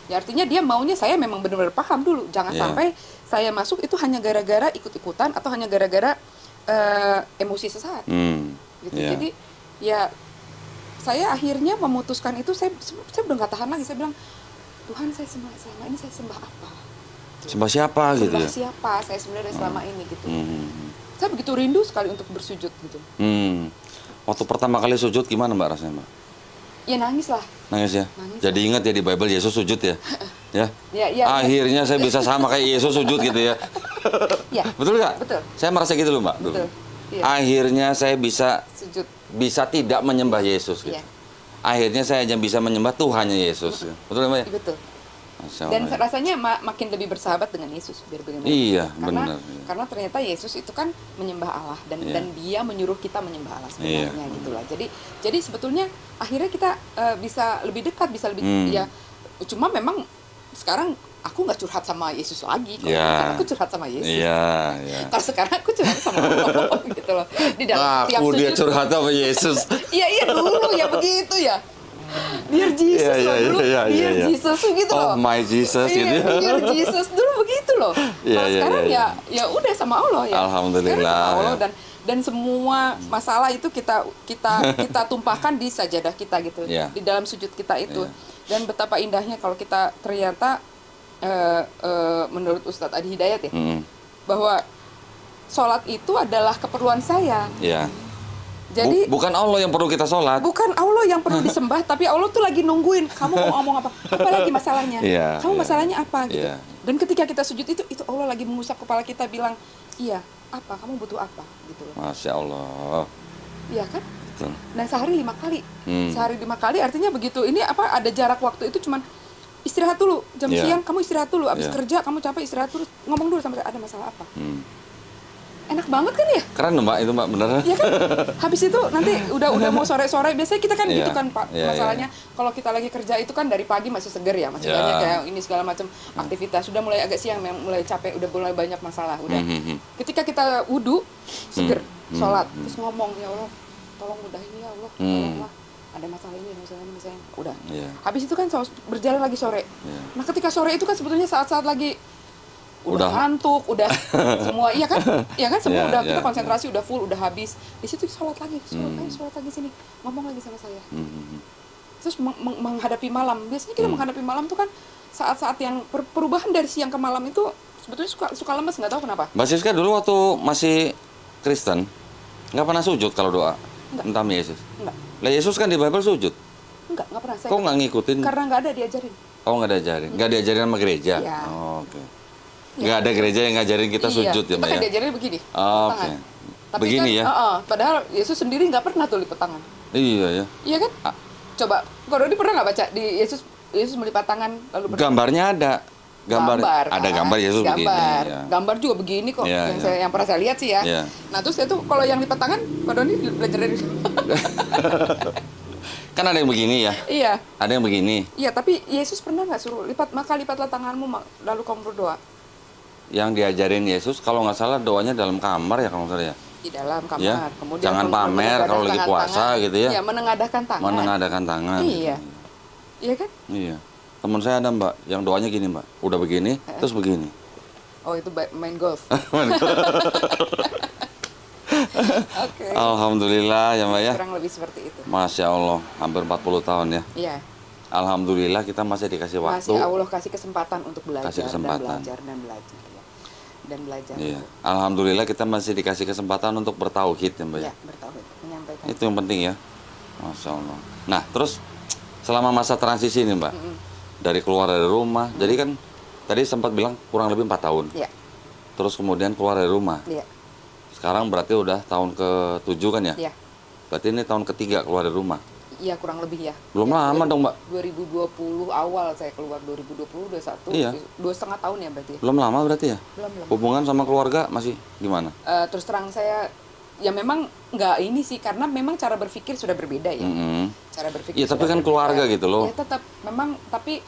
Ya artinya dia maunya saya memang benar-benar paham dulu. Jangan sampai saya masuk itu hanya gara-gara ikut-ikutan atau hanya gara-gara emosi sesaat. Gitu. Jadi ya saya akhirnya memutuskan itu, saya udah nggak tahan lagi. Saya bilang, Tuhan, saya selama ini saya sembah apa? Sembah siapa gitu ya? Sembah siapa saya sebenarnya selama ini gitu. Saya begitu rindu sekali untuk bersujud gitu. Waktu pertama kali sujud gimana Mbak rasanya Mbak? Ya nangis lah. Nangis ya? Nangis. Jadi ingat ya di Bible Yesus sujud ya? Ya? Akhirnya saya bisa sama kayak Yesus sujud gitu ya? Ya. Betul nggak? Betul. Saya merasa gitu loh Mbak. Betul. Iya. akhirnya saya Sujud. bisa tidak menyembah Yesus gitu. Iya. Akhirnya saya hanya bisa menyembah Tuhannya Yesus. Betul ya, Mbak? Iya, betul. Masya Dan Allah. rasanya makin lebih bersahabat dengan Yesus biar bagaimana. Iya, karena benar, iya. karena ternyata Yesus itu kan menyembah Allah dan Iya. dan dia menyuruh kita menyembah Allah sebenarnya Iya. gitulah. Jadi sebetulnya akhirnya kita bisa lebih dekat, bisa lebih ya, cuma memang sekarang aku nggak curhat sama Yesus lagi. Kalau Iya. dulu aku curhat sama Yesus. Iya, iya. Kalau sekarang aku curhat sama Allah gitu loh. Di dalam tiap Aku dia sujud. curhat sama Yesus. Iya dulu ya begitu ya. Dear Jesus Iya, loh iya, dulu. iya, iya, Dear iya. Jesus gitu loh. Oh my Jesus gitu. Iya, Dear Jesus dulu begitu loh. Iya, Kalau iya, sekarang iya, ya udah sama Allah ya. Alhamdulillah, Sekarang sama Allah ya. dan semua masalah itu kita tumpahkan di sajadah kita gitu. Iya. Di dalam sujud kita itu. Iya. Dan betapa indahnya kalau kita ternyata menurut Ustadz Adi Hidayat ya, Mm, bahwa sholat itu adalah keperluan saya. Iya. Jadi Bukan Allah yang perlu kita sholat. bukan Allah yang perlu disembah, tapi Allah tuh lagi nungguin kamu mau ngomong apa lagi masalahnya, Iya, kamu iya. masalahnya apa gitu. Iya. Dan ketika kita sujud itu Allah lagi mengusap kepala kita bilang, iya apa kamu butuh apa gitu loh. Masya Allah. Iya kan? Betul. Nah sehari 5 kali, Hmm. sehari 5 kali artinya begitu. Ini apa ada jarak waktu itu cuman istirahat dulu jam Iya. siang kamu istirahat dulu, abis Iya. kerja kamu capek istirahat dulu, ngomong dulu sama saya ada masalah apa. Hmm. Enak banget kan ya? Keren loh, Mbak, itu Mbak, bener. Iya kan? Habis itu nanti udah mau sore-sore biasanya kita kan Iya, gitu kan Pak. iya, Masalahnya kalau kita lagi kerja itu kan dari pagi masih seger ya, masih Iya. banyak kayak ini segala macam aktivitas. Sudah mulai agak siang mulai capek, udah mulai banyak masalah, udah. Mhm. Ketika kita wudu, seger, sholat, terus ngomong ya Allah, tolong mudahin ya Allah, tolonglah. Ada masalah ini, misalnya, udah. Iya. Habis itu kan berjalan lagi sore. Iya. Nah, ketika sore itu kan sebetulnya saat-saat lagi udah Udah. ngantuk, udah semua, iya kan? Iya kan semua Iya, udah iya, kita konsentrasi udah full, udah habis. Di situ sholat lagi, sholat lagi sini, ngomong lagi sama saya. Mhm. Terus menghadapi malam. Biasanya kita menghadapi malam tuh kan saat-saat yang perubahan dari siang ke malam itu sebetulnya suka lemes, nggak tahu kenapa. Mbak Siska dulu waktu masih Kristen nggak pernah sujud kalau doa Nggak. tentang Yesus. Enggak, Lah Yesus kan di Bible sujud. nggak pernah saya. Kok nggak ngikutin? Karena nggak ada diajarin. Oh, nggak diajarin. Nggak diajarin sama gereja. Iya. Oh, oke. Iya. Nggak ada gereja yang ngajarin kita sujud ya, Kita Mbak kan ya. diajarin begini. Oh, tangan. oke. Tapi Begini kan, ya? padahal Yesus sendiri nggak pernah tuh lipat tangan. Iya ya. Iya kan? Ah. Coba, Kak Dodi pernah nggak baca di Yesus melipat tangan lalu Gambarnya ada. Ada kan? gambar Yesus begini. Gambar. Ya. Gambar juga begini kok. Iya, yang iya. yang pernah saya lihat sih ya. Iya. Nah terus itu kalau yang lipat tangan, Kak Dodi belajar dari. Kan ada yang begini ya. Iya, Ada yang begini. iya. Tapi Yesus pernah nggak suruh lipatlah tanganmu lalu kamu berdoa Yang diajarin Yesus kalau nggak salah doanya dalam kamar ya kalau nggak salah ya. di dalam kamar. Ya, Kemudian jangan kalau pamer kalau lagi menengadahkan puasa tangan, gitu ya. Iya, menengadahkan tangan. Menengadahkan tangan. Iya. Iya kan? Iya. Teman saya ada Mbak, yang doanya gini Mbak. Udah begini, terus begini. Oh itu main golf. Oke. Alhamdulillah ya Mbak ya. Kurang lebih seperti itu. Masya Allah, hampir 40 tahun ya. Iya. Alhamdulillah kita masih dikasih waktu. Masih Allah kasih kesempatan untuk belajar Kasih kesempatan. dan belajar ya. Dan belajar. Iya. Alhamdulillah kita masih dikasih kesempatan untuk bertauhid ya Mbak ya. Ya, bertauhid, menyampaikan. Itu yang penting ya. Masya Allah. Nah terus selama masa transisi ini Mbak, dari keluar dari rumah, jadi kan tadi sempat bilang kurang lebih 4 tahun. Iya. Terus kemudian keluar dari rumah. Iya. Sekarang berarti udah tahun ke-7 kan ya? Iya. Berarti ini tahun ketiga keluar dari rumah. Iya, kurang lebih ya. Belum lama dong Mbak. 2020 awal saya keluar, 2020 21 Iya. 2,5 tahun ya berarti ya. Belum lama berarti ya? Belum. Hubungan sama keluarga masih gimana? Terus terang saya ya memang nggak ini sih karena memang cara berpikir sudah berbeda ya. Mm-mm. Cara berpikir. Iya, tapi sudah kan berbeda. keluarga gitu loh. Ya tetap memang tapi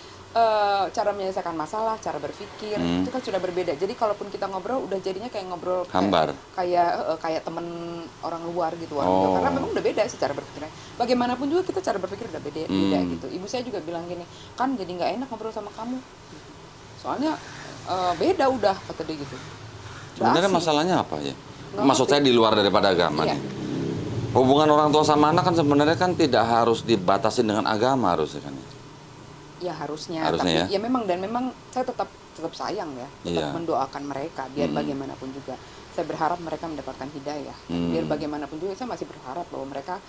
cara menyelesaikan masalah, cara berpikir itu kan sudah berbeda. Jadi kalaupun kita ngobrol udah jadinya kayak ngobrol Hambar. kayak temen orang luar gitu Oh. karena memang udah beda sih cara berpikirnya. Bagaimanapun juga kita cara berpikir udah beda gitu. Ibu saya juga bilang gini, kan jadi nggak enak ngobrol sama kamu. Soalnya beda udah kata dia gitu. Sebenarnya Basi. masalahnya apa ya? Nggak Maksud ngerti. saya di luar daripada agama Iya. nih. Hubungan orang tua sama anak kan sebenarnya kan tidak harus dibatasi dengan agama harusnya kan ya. Ya harusnya, Harusnya tapi ya memang saya tetap sayang ya, tetap Iya. mendoakan mereka biar bagaimanapun juga. Saya berharap mereka mendapatkan hidayah. Biar bagaimanapun juga saya masih berharap bahwa mereka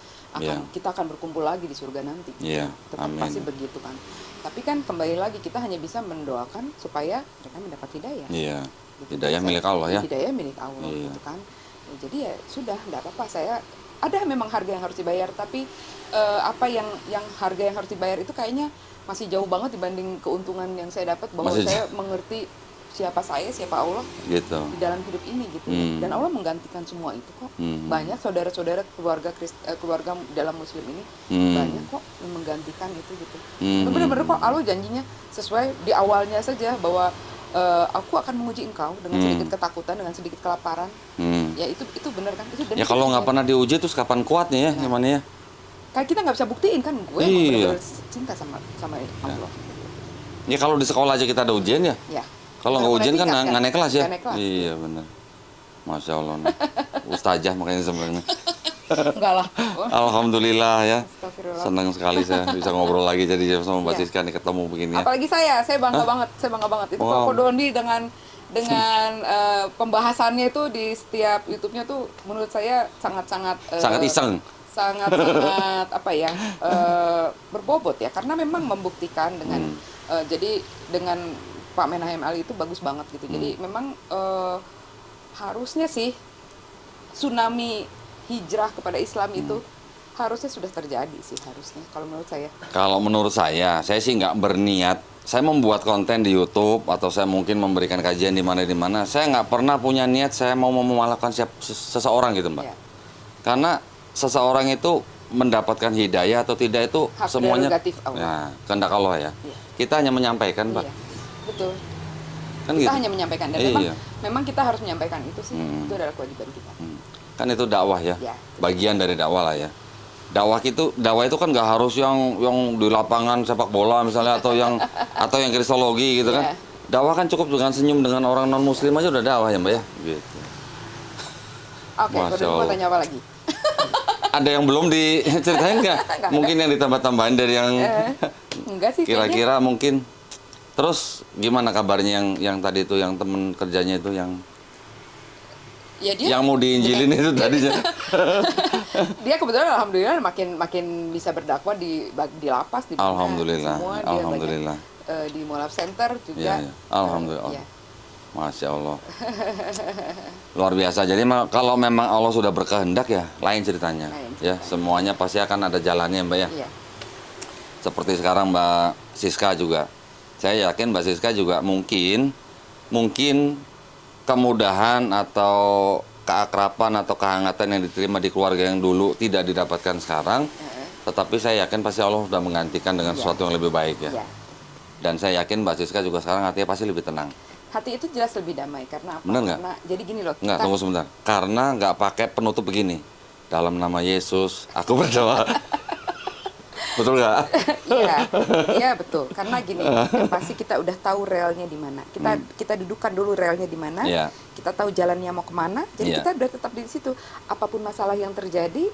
kita akan berkumpul lagi di surga nanti. Iya, Tetap amin. pasti begitu kan. Tapi kan kembali lagi kita hanya bisa mendoakan supaya mereka mendapat hidayah. Iya. Gitu. Hidayah milik Allah ya. Hidayah milik Allah Iya. gitu kan. Ya, jadi ya sudah, nggak apa-apa. Saya ada memang harga yang harus dibayar, tapi apa yang harga yang harus dibayar itu kayaknya masih jauh banget dibanding keuntungan yang saya dapat, bahwa Masih saya mengerti siapa saya, siapa Allah Gitu. di dalam hidup ini gitu. Dan Allah menggantikan semua itu kok. Banyak saudara-saudara keluarga dalam Muslim ini banyak kok yang menggantikan itu gitu. Benar-benar kok Allah janjinya sesuai di awalnya saja, bahwa aku akan menguji engkau dengan sedikit ketakutan, dengan sedikit kelaparan. Ya itu benar kan? Itu Ya kalau nggak pernah diuji terus kapan kuatnya ya, gimana ya? kayak kita nggak bisa buktiin kan, gue emang Iya. benar-benar cinta sama Allah. Ya kalau di sekolah aja kita ada ujian ya. Ya. Kalau nggak Udah ujian kan mulai tingkat, nggak naik kelas ya? Nggak naik kelas. Iya benar. Masya Allah nih. Ustazah makanya sebenarnya. Enggak lah. Alhamdulillah ya. Astagfirullah. Senang sekali saya bisa ngobrol lagi jadi sama Mbak Iya. Siska nih, ketemu begini ya. Apalagi saya bangga banget, Itu Wow. Koko Doni dengan pembahasannya itu di setiap YouTube-nya tuh menurut saya sangat-sangat Sangat iseng. sangat apa ya, berbobot ya, karena memang membuktikan dengan jadi dengan Pak Menahem Ali itu bagus banget gitu. Jadi memang harusnya sih tsunami hijrah kepada Islam itu harusnya sudah terjadi sih, harusnya kalau menurut saya. Kalau menurut saya sih nggak berniat. Saya membuat konten di YouTube atau saya mungkin memberikan kajian di mana. Saya nggak pernah punya niat saya mau memalahkan seseorang gitu, Mbak. Ya. Karena seseorang itu mendapatkan hidayah atau tidak itu Hak semuanya prerogatif Allah. ya, kehendak Allah ya. Iya. Kita hanya menyampaikan, Mbak. Iya, betul. Kan Kita gitu. hanya menyampaikan, dan Iya. memang kita harus menyampaikan itu sih. Itu adalah kewajiban kita. Kan itu dakwah ya. Ya. Bagian dari dakwah lah ya. Dakwah itu kan nggak harus yang di lapangan sepak bola misalnya atau yang kristologi gitu kan. Iya. Dakwah kan cukup dengan senyum dengan orang non muslim aja udah dakwah ya, Mbak ya. Gitu. Oke, Masya kalau mau Allah. tanya apa lagi? Ada yang belum diceritain nggak? Nggak. Mungkin yang ditambah-tambahin dari yang Enggak sih, kayaknya. kira-kira mungkin. Terus gimana kabarnya yang tadi itu, yang temen kerjanya itu yang Ya dia mau diinjilin itu tadinya? dia kebetulan alhamdulillah makin bisa berdakwah di lapas, di mana Alhamdulillah, semua. Dia alhamdulillah. banyak, di Moab Center juga. Iya, iya. Alhamdulillah. Iya. Masya Allah. Luar biasa. Jadi kalau memang Allah sudah berkehendak ya lain ceritanya. Lain Ya, semuanya pasti akan ada jalannya, Mbak ya. Iya. Seperti sekarang Mbak Siska juga. Saya yakin Mbak Siska juga mungkin kemudahan atau keakraban atau kehangatan yang diterima di keluarga yang dulu tidak didapatkan sekarang. Tetapi saya yakin pasti Allah sudah menggantikan dengan Iya. sesuatu yang lebih baik ya. Iya. Dan saya yakin Mbak Siska juga sekarang hatinya pasti lebih tenang. Hati itu jelas lebih damai karena apa? Bener nggak? Karena jadi gini loh. Enggak, kita- tunggu sebentar. Karena nggak pakai penutup begini. Dalam nama Yesus, aku berdoa. Betul nggak? Iya, iya betul. Karena gini, yang pasti kita udah tahu relnya di mana. Kita dudukkan dulu relnya di mana. Iya. Kita tahu jalannya mau kemana. Jadi Iya. kita udah tetap di situ. Apapun masalah yang terjadi,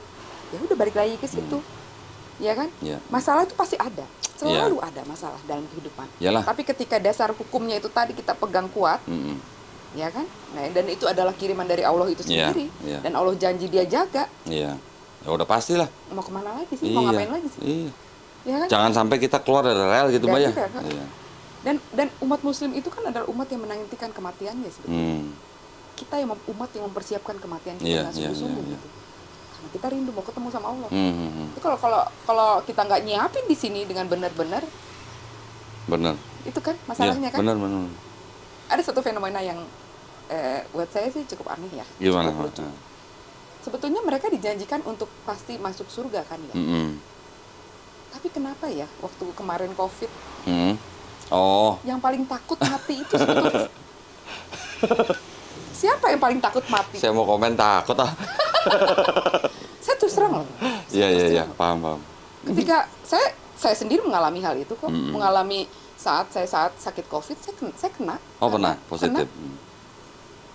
ya udah balik lagi ke situ. Ya kan? Iya. Masalah itu pasti ada. Selalu ada masalah dalam kehidupan. Iyalah. Tapi ketika dasar hukumnya itu tadi kita pegang kuat, Mm-mm. ya kan? Nah, dan itu adalah kiriman dari Allah itu Iya, sendiri. iya. Dan Allah janji dia jaga. Iya. Ya udah pastilah. Mau kemana lagi sih? Mau ngapain lagi sih? Iya. Ya kan? Jangan sampai kita keluar dari rel gitu, Mbak Dari ya. rel, kan? Iya. Dan umat muslim itu kan adalah umat yang menantikan kematiannya sebetulnya. Kita yang umat yang mempersiapkan kematian kita Iya, dengan iya, sungguh-sungguh iya, iya. gitu. Karena kita rindu mau ketemu sama Allah. Hmm. Itu kalau kita nggak nyiapin di sini dengan benar-benar, Benar. itu kan Iya, masalahnya kan. benar. Ada satu fenomena yang buat saya sih cukup aneh ya. Gimana, cukup Mbak? lucu. Sebetulnya mereka dijanjikan untuk pasti masuk surga kan ya. Mm-mm. Tapi kenapa ya waktu kemarin COVID Mm. Oh, yang paling takut mati itu sebetulnya siapa yang paling takut mati? saya mau komen takut ah. Saya terus terang loh. Iya, iya, iya, paham. Ketika saya sendiri mengalami hal itu kok, mengalami saat sakit COVID, saya kena. Oh, pernah Kena. positif.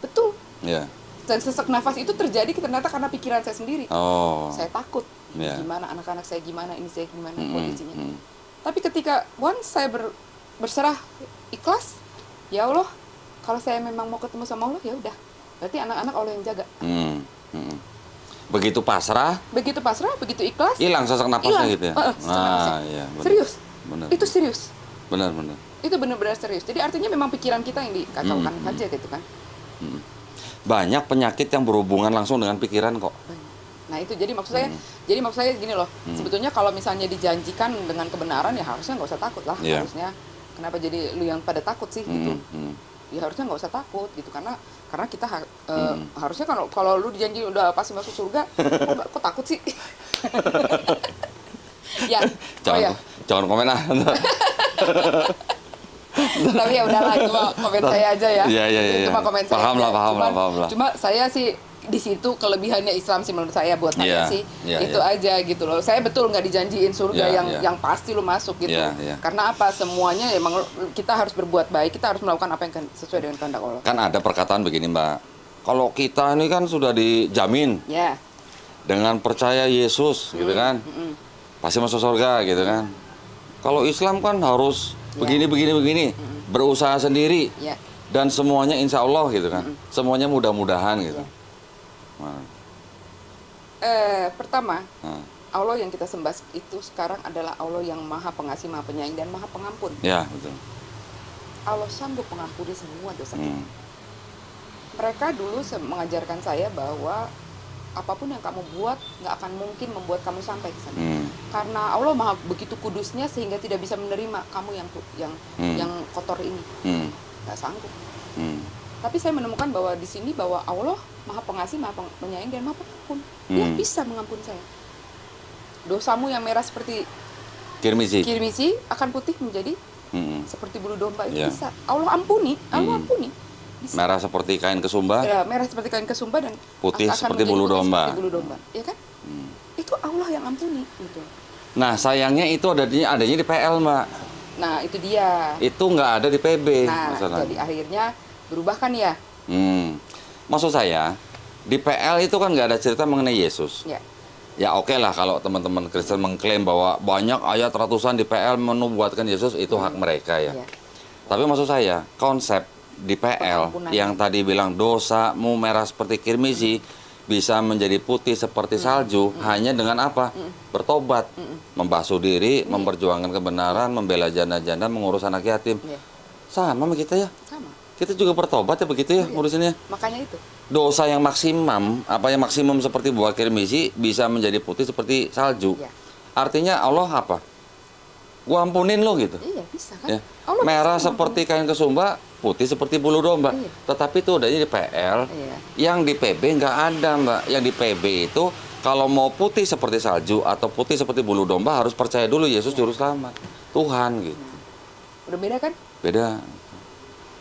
Betul. Iya. Dan sesak nafas itu terjadi ternyata karena pikiran saya sendiri. Oh. Saya takut. Iya. Gimana anak-anak saya gimana, ini saya gimana Mm-mm, kondisinya. mm. Tapi ketika once saya berserah ikhlas, ya Allah, kalau saya memang mau ketemu sama Allah ya udah. Berarti anak-anak Allah yang jaga. Begitu pasrah, Begitu pasrah, begitu ikhlas, hilang sesak napasnya hilang. gitu ya. Sesak napasnya. Iya, benar. serius. Benar. Itu serius. Benar. Itu benar-benar serius. Jadi artinya memang pikiran kita yang dikacaukan aja gitu kan. banyak penyakit yang berhubungan langsung dengan pikiran kok. Nah itu jadi maksud saya gini loh, sebetulnya kalau misalnya dijanjikan dengan kebenaran ya harusnya nggak usah takut lah. Iya. Harusnya kenapa jadi lu yang pada takut sih gitu? Ya harusnya nggak usah takut gitu, karena kita harusnya kalau lu dijanji udah pasti masuk surga, kok takut sih? Ya, Jangan komen ah. Tapi ya udahlah, cuma komen saya aja ya. Iya. Cuma komen saya. Paham lah. Cuma saya sih di situ kelebihannya Islam sih menurut saya, buat saya sih itu aja gitu loh. Saya betul nggak dijanjiin surga yang pasti lu masuk gitu. Karena apa? Semuanya emang kita harus berbuat baik, kita harus melakukan apa yang sesuai dengan kehendak Allah. Kan ada perkataan begini, Mbak. Kalau kita ini kan sudah dijamin dengan percaya Yesus gitu kan, pasti masuk surga gitu kan. Kalau Islam kan harus begini, berusaha sendiri, dan semuanya insya Allah gitu kan, semuanya mudah-mudahan gitu. Pertama, Allah yang kita sembah itu sekarang adalah Allah yang Maha Pengasih, Maha Penyayang, dan Maha Pengampun. Ya, betul. Allah sanggup mengampuni semua dosa kita. Mereka dulu mengajarkan saya bahwa apapun yang kamu buat nggak akan mungkin membuat kamu sampai ke sana. Karena Allah Maha begitu kudusnya sehingga tidak bisa menerima kamu yang kotor ini. Nggak sanggup. Tapi saya menemukan bahwa di sini bahwa Allah Maha Pengasih, Maha Penyayang, dan Maha Pengampun. Dia bisa mengampuni saya. Dosamu yang merah seperti kirmisi akan putih menjadi seperti bulu domba, itu bisa. Allah ampuni, Bisa. Merah seperti kain kesumba. Ya, merah seperti kain kesumba dan putih akan seperti bulu domba. Seperti bulu domba, ya kan? Itu Allah yang ampuni gitu. Nah, sayangnya itu adanya di PL, Mbak. Nah, itu dia. Itu nggak ada di PB. Nah, masalahnya. jadi akhirnya berubah kan ya? Maksud saya, di PL itu kan nggak ada cerita mengenai Yesus. Ya oke lah kalau teman-teman Kristen mengklaim bahwa banyak ayat ratusan di PL menubuatkan Yesus, itu hak mereka ya. Tapi maksud saya, konsep di PL yang tadi bilang dosamu merah seperti kirmisi bisa menjadi putih seperti salju hanya dengan apa? Bertobat, membasuh diri, memperjuangkan kebenaran, membela janda-janda, mengurus anak yatim. Sama sama kita ya. Sama. Kita juga bertobat ya begitu ya ngurusinnya. Makanya itu. Dosa yang maksimum seperti buah kirmisi bisa menjadi putih seperti salju. Artinya Allah apa? Gua ampunin lo gitu. Iya, bisa kan? Ya. Merah seperti kain kesumba, putih seperti bulu domba. Tetapi itu adanya di PL. Yang di PB nggak ada, Mbak. Yang di PB itu kalau mau putih seperti salju atau putih seperti bulu domba harus percaya dulu Yesus juru selamat, Tuhan gitu. Udah beda kan? Beda.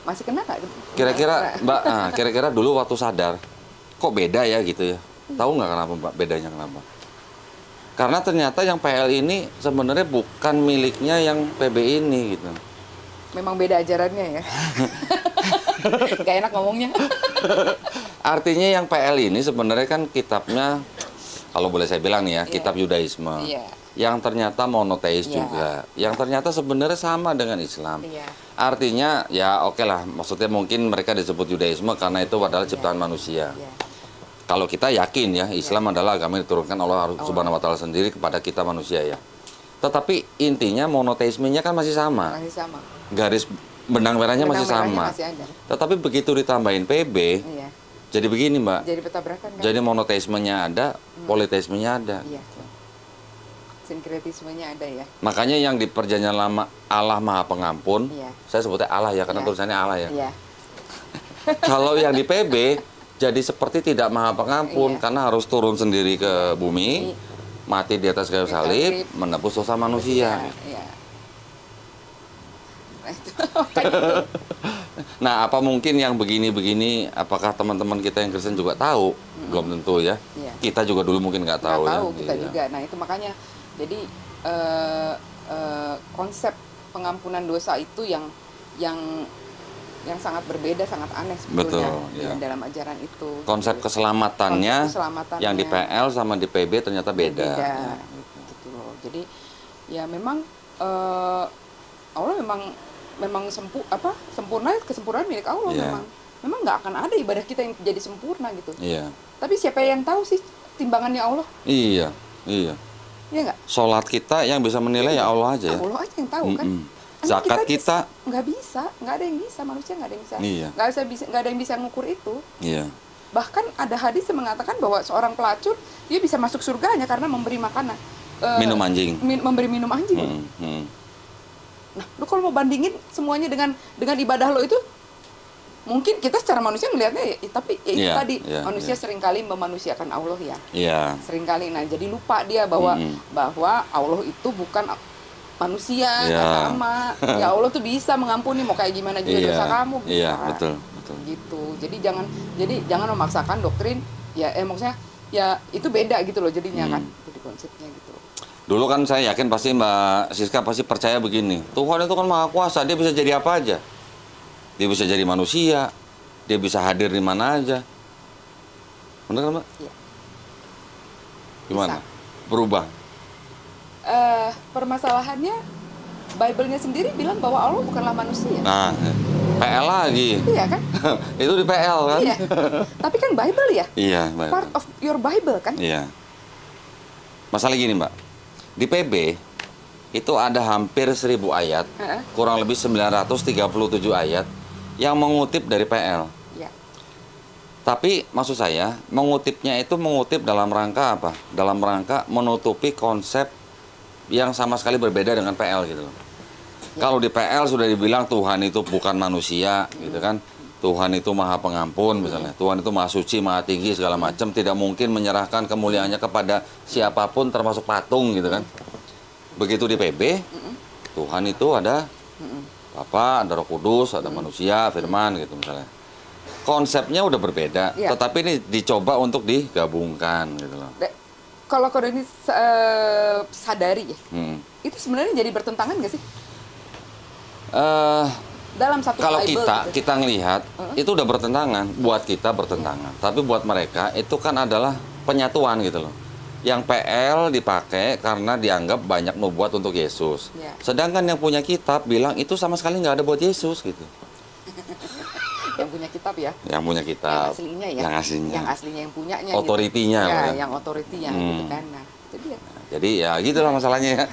Masih kena nggak? Kira-kira Mbak, kira-kira dulu waktu sadar, kok beda ya gitu ya? Tahu nggak kenapa Mbak bedanya kenapa? Karena ternyata yang PL ini sebenarnya bukan miliknya yang PB ini gitu. Memang beda ajarannya ya. Gak enak ngomongnya. Artinya yang PL ini sebenarnya kan kitabnya, kalau boleh saya bilang nih ya, kitab Yudaisme. Yang ternyata monoteis juga. Yang ternyata sebenarnya sama dengan Islam. Artinya ya oke lah, maksudnya mungkin mereka disebut Yudaisme karena itu adalah ciptaan manusia. Kalau kita yakin ya, Islam adalah agama yang diturunkan Allah Subhanahu wa Ta'ala sendiri kepada kita manusia ya. Tetapi intinya monoteismenya kan masih sama. Masih sama. Garis benang merahnya masih sama. Tetapi begitu ditambahin PB, jadi begini Mbak. Jadi petabrakan kan? Jadi monoteismenya ada, politeismenya ada. Sinkretismenya ada ya. Makanya yang di perjanjian lama Allah Maha Pengampun, saya sebutnya Allah ya karena tulisannya Allah ya. Kalau yang di PB jadi seperti tidak Maha Pengampun karena harus turun sendiri ke bumi, mati di atas kayu salib, menebus dosa manusia. Nah, apa mungkin yang begini-begini, apakah teman-teman kita yang Kristen juga tahu? Belum tentu ya. Kita juga dulu mungkin nggak tahu ya. Kita juga. Nah, itu makanya jadi konsep pengampunan dosa itu yang sangat berbeda, sangat aneh sebetulnya dalam ajaran itu. Konsep keselamatannya yang di PL sama di PB ternyata beda. Gitu loh. Jadi ya memang Allah memang sempurna, kesempurnaan milik Allah memang nggak akan ada ibadah kita yang jadi sempurna gitu. Tapi siapa yang tahu sih timbangannya Allah? Iya nggak? Sholat kita yang bisa menilai ya Allah aja ya. Allah aja yang tahu kan. Zakat kita nggak bisa, nggak ada yang bisa, manusia nggak ada yang bisa, Iya. nggak ada yang bisa ngukur itu. Iya. bahkan ada hadis yang mengatakan bahwa seorang pelacur dia bisa masuk surga hanya karena memberi makanan, Minum anjing. memberi minum anjing. Nah, lu kalau mau bandingin semuanya dengan ibadah lo itu, mungkin kita secara manusia melihatnya, tapi ya itu tadi manusia seringkali memanusiakan Allah ya. Iya. Seringkali, nah jadi lupa dia bahwa Allah itu bukan manusia, nggak sama. Ya Allah tuh bisa mengampuni, mau kayak gimana juga dosa kamu bisa. Iya, betul. Gitu. Jadi jangan memaksakan doktrin. Ya, maksudnya ya itu beda gitu loh jadinya kan. Jadi konsepnya gitu. Dulu kan saya yakin pasti Mbak Siska pasti percaya begini. Tuhan itu kan maha kuasa, dia bisa jadi apa aja. Dia bisa jadi manusia, dia bisa hadir di mana aja. Benar kan, Mbak? Iya. Gimana? Bisa. Berubah. Permasalahannya Bible-nya sendiri bilang bahwa Allah bukanlah manusia. Nah, PL lagi. Iya kan? Itu di PL kan? Iya. Tapi kan Bible ya? Iya, Bible. Part of your Bible kan? Iya. Masalah gini, Mbak. Di PB itu ada hampir 1000 ayat, kurang lebih 937 ayat yang mengutip dari PL. Iya. Tapi maksud saya, mengutipnya itu mengutip dalam rangka apa? Dalam rangka menutupi konsep yang sama sekali berbeda dengan PL gitu loh. Kalau di PL sudah dibilang Tuhan itu bukan manusia, gitu kan? Tuhan itu maha pengampun misalnya. Tuhan itu maha suci, maha tinggi segala macam, tidak mungkin menyerahkan kemuliaannya kepada siapapun termasuk patung gitu kan. Begitu di PB, Tuhan itu ada Bapa, ada Roh Kudus, ada manusia, firman gitu misalnya. Konsepnya udah berbeda, tetapi ini dicoba untuk digabungkan gitu loh. Kalau kau ini sadari ya, itu sebenarnya jadi bertentangan nggak sih? Dalam satu kalau Bible kita ngelihat itu udah bertentangan, buat kita bertentangan, tapi buat mereka itu kan adalah penyatuan gitu loh. Yang PL dipakai karena dianggap banyak nubuat untuk Yesus, sedangkan yang punya kitab bilang itu sama sekali nggak ada buat Yesus gitu. Yang punya kitab ya, yang punya kitab, yang aslinya ya, yang aslinya yang punyanya, otoritinya gitu. Ya, yang otoritinya gitu kan. Nah, jadi ya gitulah masalahnya ya.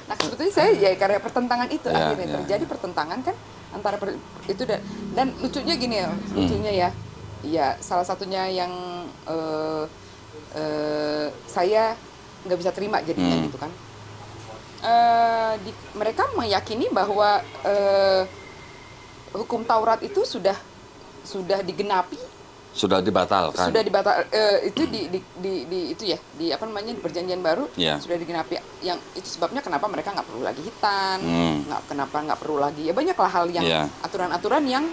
Nah sebetulnya saya ya karena pertentangan itu akhirnya terjadi pertentangan kan antara itu dan lucunya gini ya, ya salah satunya yang saya nggak bisa terima jadinya gitu kan. Mereka meyakini bahwa hukum Taurat itu sudah digenapi. Sudah dibatal itu itu ya di apa namanya di Perjanjian Baru sudah digenapi, yang itu sebabnya kenapa mereka nggak perlu lagi hitan, nggak perlu lagi ya banyaklah hal yang aturan-aturan yang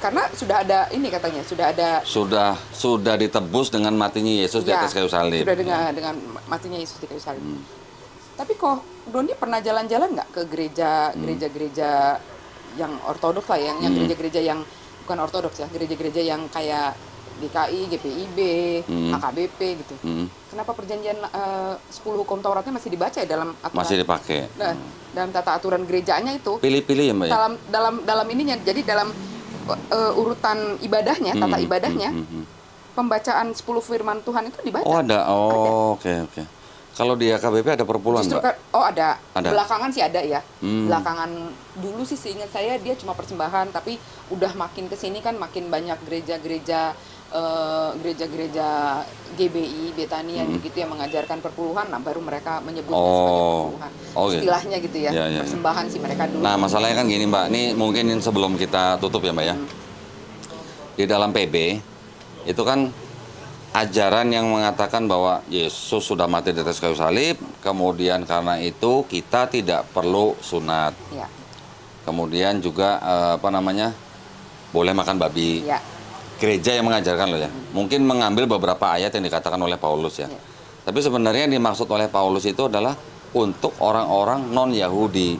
karena sudah ada ini katanya sudah ditebus dengan matinya Yesus di atas kayu salib. Sudah dengan matinya Yesus di kayu salib. Tapi kok Doni pernah jalan-jalan nggak ke gereja yang ortodoks lah, yang gereja-gereja yang bukan ortodoks ya, gereja-gereja yang kayak GKI, GPIB, AKBP gitu. Kenapa perjanjian 10 hukum Tauratnya masih dibaca ya dalam aturan? Masih dipakai. Nah, dalam tata aturan gerejanya itu. Pilih-pilih ya, Mbak. Dalam ininya, jadi dalam urutan ibadahnya, tata ibadahnya, pembacaan 10 firman Tuhan itu dibaca. Oh, ada. Oh, oke. Kalau di AKBP ada perpuluhan, Mbak? Ada. Belakangan sih ada ya. Belakangan dulu sih seingat saya dia cuma persembahan, tapi udah makin kesini kan makin banyak gereja-gereja GBI, Betania begitu yang mengajarkan perpuluhan, nah baru mereka menyebutnya sebagai perpuluhan. Istilahnya gitu ya, persembahan sih mereka dulu. Nah masalahnya kan gini Mbak, ini mungkin sebelum kita tutup ya Mbak ya. Di dalam PB itu kan ajaran yang mengatakan bahwa Yesus sudah mati di atas kayu salib, kemudian karena itu kita tidak perlu sunat. Ya. Kemudian juga boleh makan babi. Ya. Gereja yang mengajarkan loh ya. Mungkin mengambil beberapa ayat yang dikatakan oleh Paulus ya. Tapi sebenarnya yang dimaksud oleh Paulus itu adalah untuk orang-orang non-Yahudi.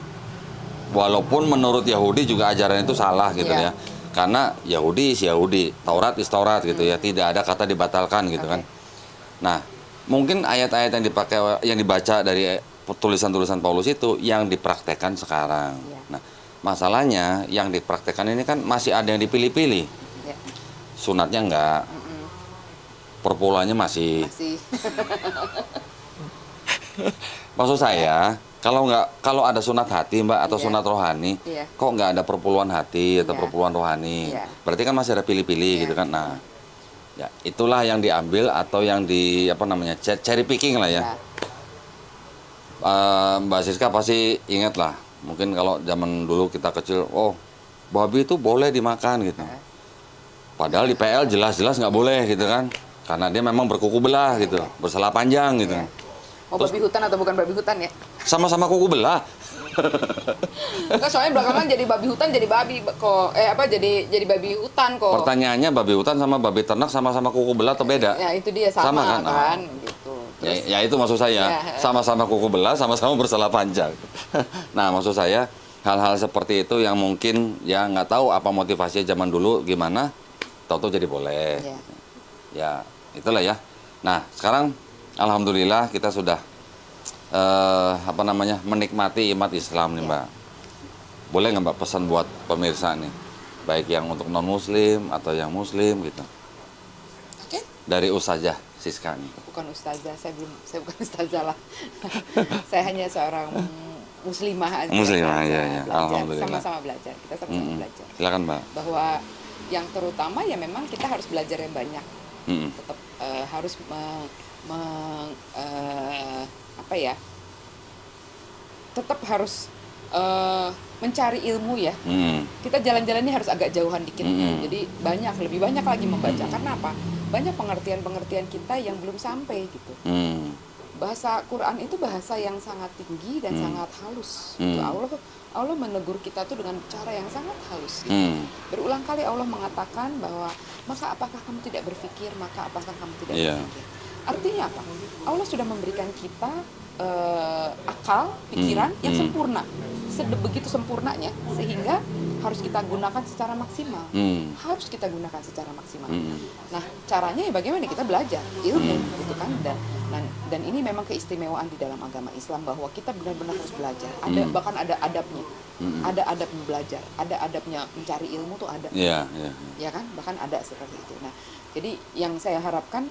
Walaupun menurut Yahudi juga ajaran itu salah gitu ya. Karena Yahudi is Yahudi, Taurat is Taurat gitu ya, tidak ada kata dibatalkan gitu kan. Nah, mungkin ayat-ayat yang dibaca dari tulisan-tulisan Paulus itu yang dipraktekkan sekarang. Nah, masalahnya yang dipraktekkan ini kan masih ada yang dipilih-pilih. Sunatnya enggak. Perpuluhannya masih. Maksud saya, kalau ada sunat hati Mbak atau sunat rohani, kok nggak ada perpuluhan hati atau perpuluhan rohani? Berarti kan masih ada pilih-pilih gitu kan. Nah, Ya, itulah yang diambil atau yang di apa namanya cherry picking lah ya. Ya. Mbak Siska pasti ingat lah, mungkin kalau zaman dulu kita kecil, oh babi itu boleh dimakan gitu. Padahal di PL jelas-jelas nggak boleh gitu kan, karena dia memang berkuku belah gitu, bersela panjang gitu. Ya. Mau babi hutan atau bukan babi hutan ya? Sama-sama kuku belah. Enggak, soalnya belakangan jadi babi hutan jadi babi kok. Jadi babi hutan kok. Pertanyaannya babi hutan sama babi ternak sama-sama kuku belah atau beda? Ya itu dia sama, Sama kan? kan gitu. Ya itu maksud saya, Ya. sama-sama kuku belah, sama-sama bersela panjang. Nah, maksud saya hal-hal seperti itu yang mungkin ya nggak tahu apa motivasinya zaman dulu gimana, tahu-tahu jadi boleh. Ya. Ya, itulah ya. Nah, sekarang alhamdulillah kita sudah apa namanya menikmati iman Islam nih, Mbak. Boleh nggak Mbak pesan buat pemirsa nih, baik yang untuk non Muslim atau yang Muslim gitu? Oke. Dari Ustazah Siska nih. Bukan ustazah, saya bukan ustazah lah. Saya hanya seorang muslimah aja. Muslimah, ya, ya. Belajar. Alhamdulillah. Sama-sama belajar. Kita sama-sama belajar. Silakan, Mbak. Bahwa yang terutama ya memang kita harus belajar yang banyak. Mm-mm. Tetap harus apa ya? Tetap harus mencari ilmu ya. Kita jalan-jalan ini harus agak jauhan dikit. Jadi lebih banyak lagi membaca. Karena apa? Banyak pengertian-pengertian kita yang belum sampai gitu. Bahasa Quran itu bahasa yang sangat tinggi dan sangat halus. Gitu. Allah menegur kita tuh dengan cara yang sangat halus. Gitu. Berulang kali Allah mengatakan bahwa maka apakah kamu tidak berpikir, maka apakah kamu tidak berpikir. Artinya apa? Allah sudah memberikan kita akal, pikiran yang sempurna, begitu sempurnanya sehingga harus kita gunakan secara maksimal. Harus kita gunakan secara maksimal. Nah, caranya ya bagaimana kita belajar ilmu, gitu kan? Dan ini memang keistimewaan di dalam agama Islam bahwa kita benar-benar harus belajar. Bahkan ada adabnya. Ada adabnya belajar, ada adabnya mencari ilmu tuh ada. Iya. Ya kan? Bahkan ada seperti itu. Nah, jadi yang saya harapkan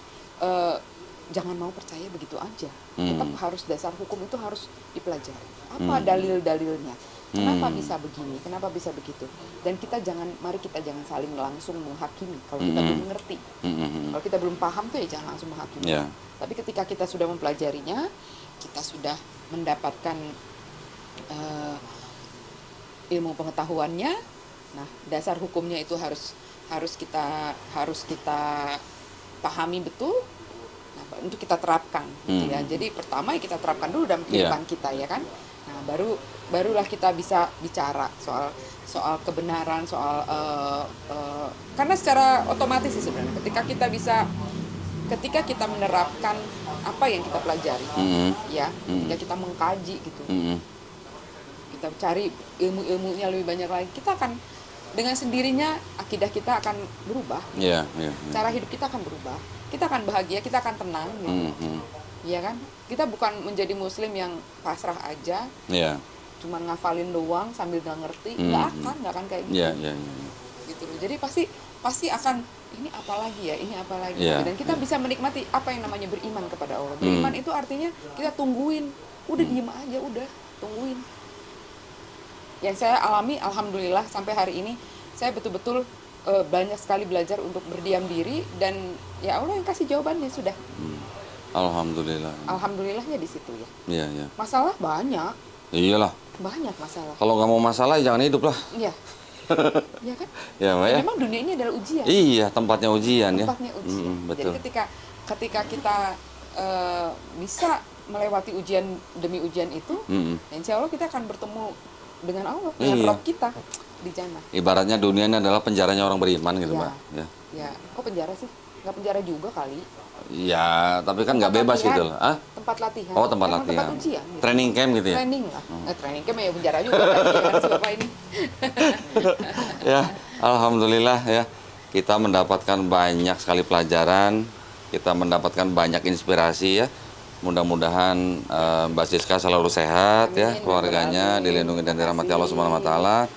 jangan mau percaya begitu aja. Tetap harus dasar hukum itu harus dipelajari. Apa dalil-dalilnya? Kenapa bisa begini? Kenapa bisa begitu? Dan mari kita jangan saling langsung menghakimi kalau kita belum mengerti. Kalau kita belum paham tuh ya jangan langsung menghakimi. Yeah. Tapi ketika kita sudah mempelajarinya, kita sudah mendapatkan ilmu pengetahuannya. Nah, dasar hukumnya itu harus kita pahami betul. Nah, untuk kita terapkan gitu ya. Jadi pertama ya kita terapkan dulu dalam kehidupan kita ya kan. Nah, barulah kita bisa bicara soal kebenaran, karena secara otomatis sih sebenarnya ketika kita menerapkan apa yang kita pelajari ya, ketika kita mengkaji gitu. Kita cari ilmu-ilmunya lebih banyak lagi, kita akan dengan sendirinya akidah kita akan berubah. Cara hidup kita akan berubah. Kita akan bahagia, kita akan tenang gitu. Iya kan? Kita bukan menjadi muslim yang pasrah aja. Cuman ngafalin doang sambil nggak ngerti, nggak akan kayak gitu. Gitu loh. Jadi pasti akan ini apa lagi ya, dan kita bisa menikmati apa yang namanya beriman kepada Allah. Beriman itu artinya kita tungguin, udah diem aja, udah tungguin. Yang saya alami, alhamdulillah sampai hari ini saya betul-betul banyak sekali belajar untuk berdiam diri, dan ya Allah yang kasih jawabannya sudah. Alhamdulillah. Alhamdulillahnya di situ ya. Iya. Masalah banyak. Iyalah. Banyak masalah. Kalau nggak mau masalah jangan hidup lah. Iya. Iya kan? Ya, Mbak ya. Memang dunia ini adalah ujian. Iya, tempatnya ujian ya. Tempatnya ujian. Betul. Jadi ketika kita bisa melewati ujian demi ujian itu, insya Allah kita akan bertemu dengan Allah, dengan Rabb kita di jannah. Ibaratnya dunia ini adalah penjaranya orang beriman gitu, Mbak. Ya, kok penjara sih? Nggak penjara juga kali. Ya, tapi kan nggak bebas gitu loh. Tempat latihan. Oh, tempat latihan. Tempat ujian. Gitu. Training camp gitu ya? Training lah. Training camp ya penjara juga kan, si Bapak ini. Ya, alhamdulillah ya. Kita mendapatkan banyak sekali pelajaran, kita mendapatkan banyak inspirasi ya. Mudah-mudahan Mbak Siska selalu sehat. Amin, ya, keluarganya dilindungi dan dirahmati Allah Subhanahu wa taala.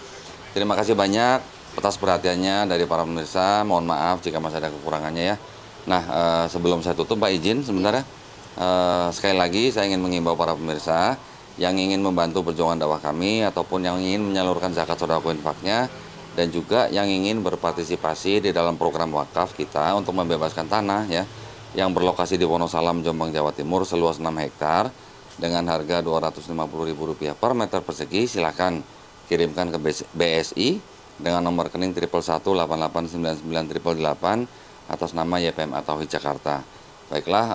Terima kasih banyak atas perhatiannya dari para pemirsa. Mohon maaf jika masih ada kekurangannya ya. Nah, sebelum saya tutup, Pak izin sebentar ya. Sekali lagi saya ingin mengimbau para pemirsa yang ingin membantu perjuangan dakwah kami ataupun yang ingin menyalurkan zakat sedekah infaknya, dan juga yang ingin berpartisipasi di dalam program wakaf kita untuk membebaskan tanah ya yang berlokasi di Wonosalam, Jombang, Jawa Timur seluas 6 hektar dengan harga Rp250.000 per meter persegi. Silakan kirimkan ke BSI dengan nomor rekening 111889988 atas nama YPM Tauhid Jakarta. Baiklah,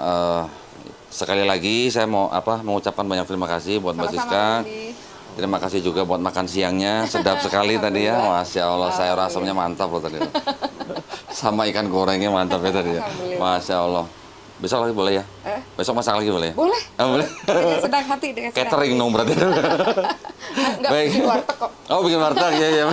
sekali lagi saya mau mengucapkan banyak terima kasih buat Mbak Siska. Terima kasih juga buat makan siangnya, sedap sekali tadi ya. Masya Allah, sayur asamnya mantap loh tadi. Sama ikan gorengnya mantap ya tadi ya. Masya Allah. Besok lagi boleh ya? Besok masak lagi boleh ya? Boleh. Boleh. Dengan senang hati, dengan senang Catering hati. dong berarti. Enggak, Baik. bikin warteg kok. Oh, bikin warteg, ya.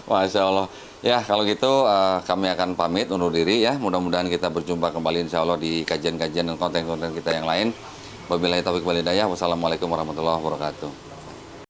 Masya Allah. Ya, kalau gitu kami akan pamit undur diri ya. Mudah-mudahan kita berjumpa kembali insya Allah di kajian-kajian dan konten-konten kita yang lain. Wabillahi taufiq wal hidayah. Wassalamualaikum warahmatullahi wabarakatuh.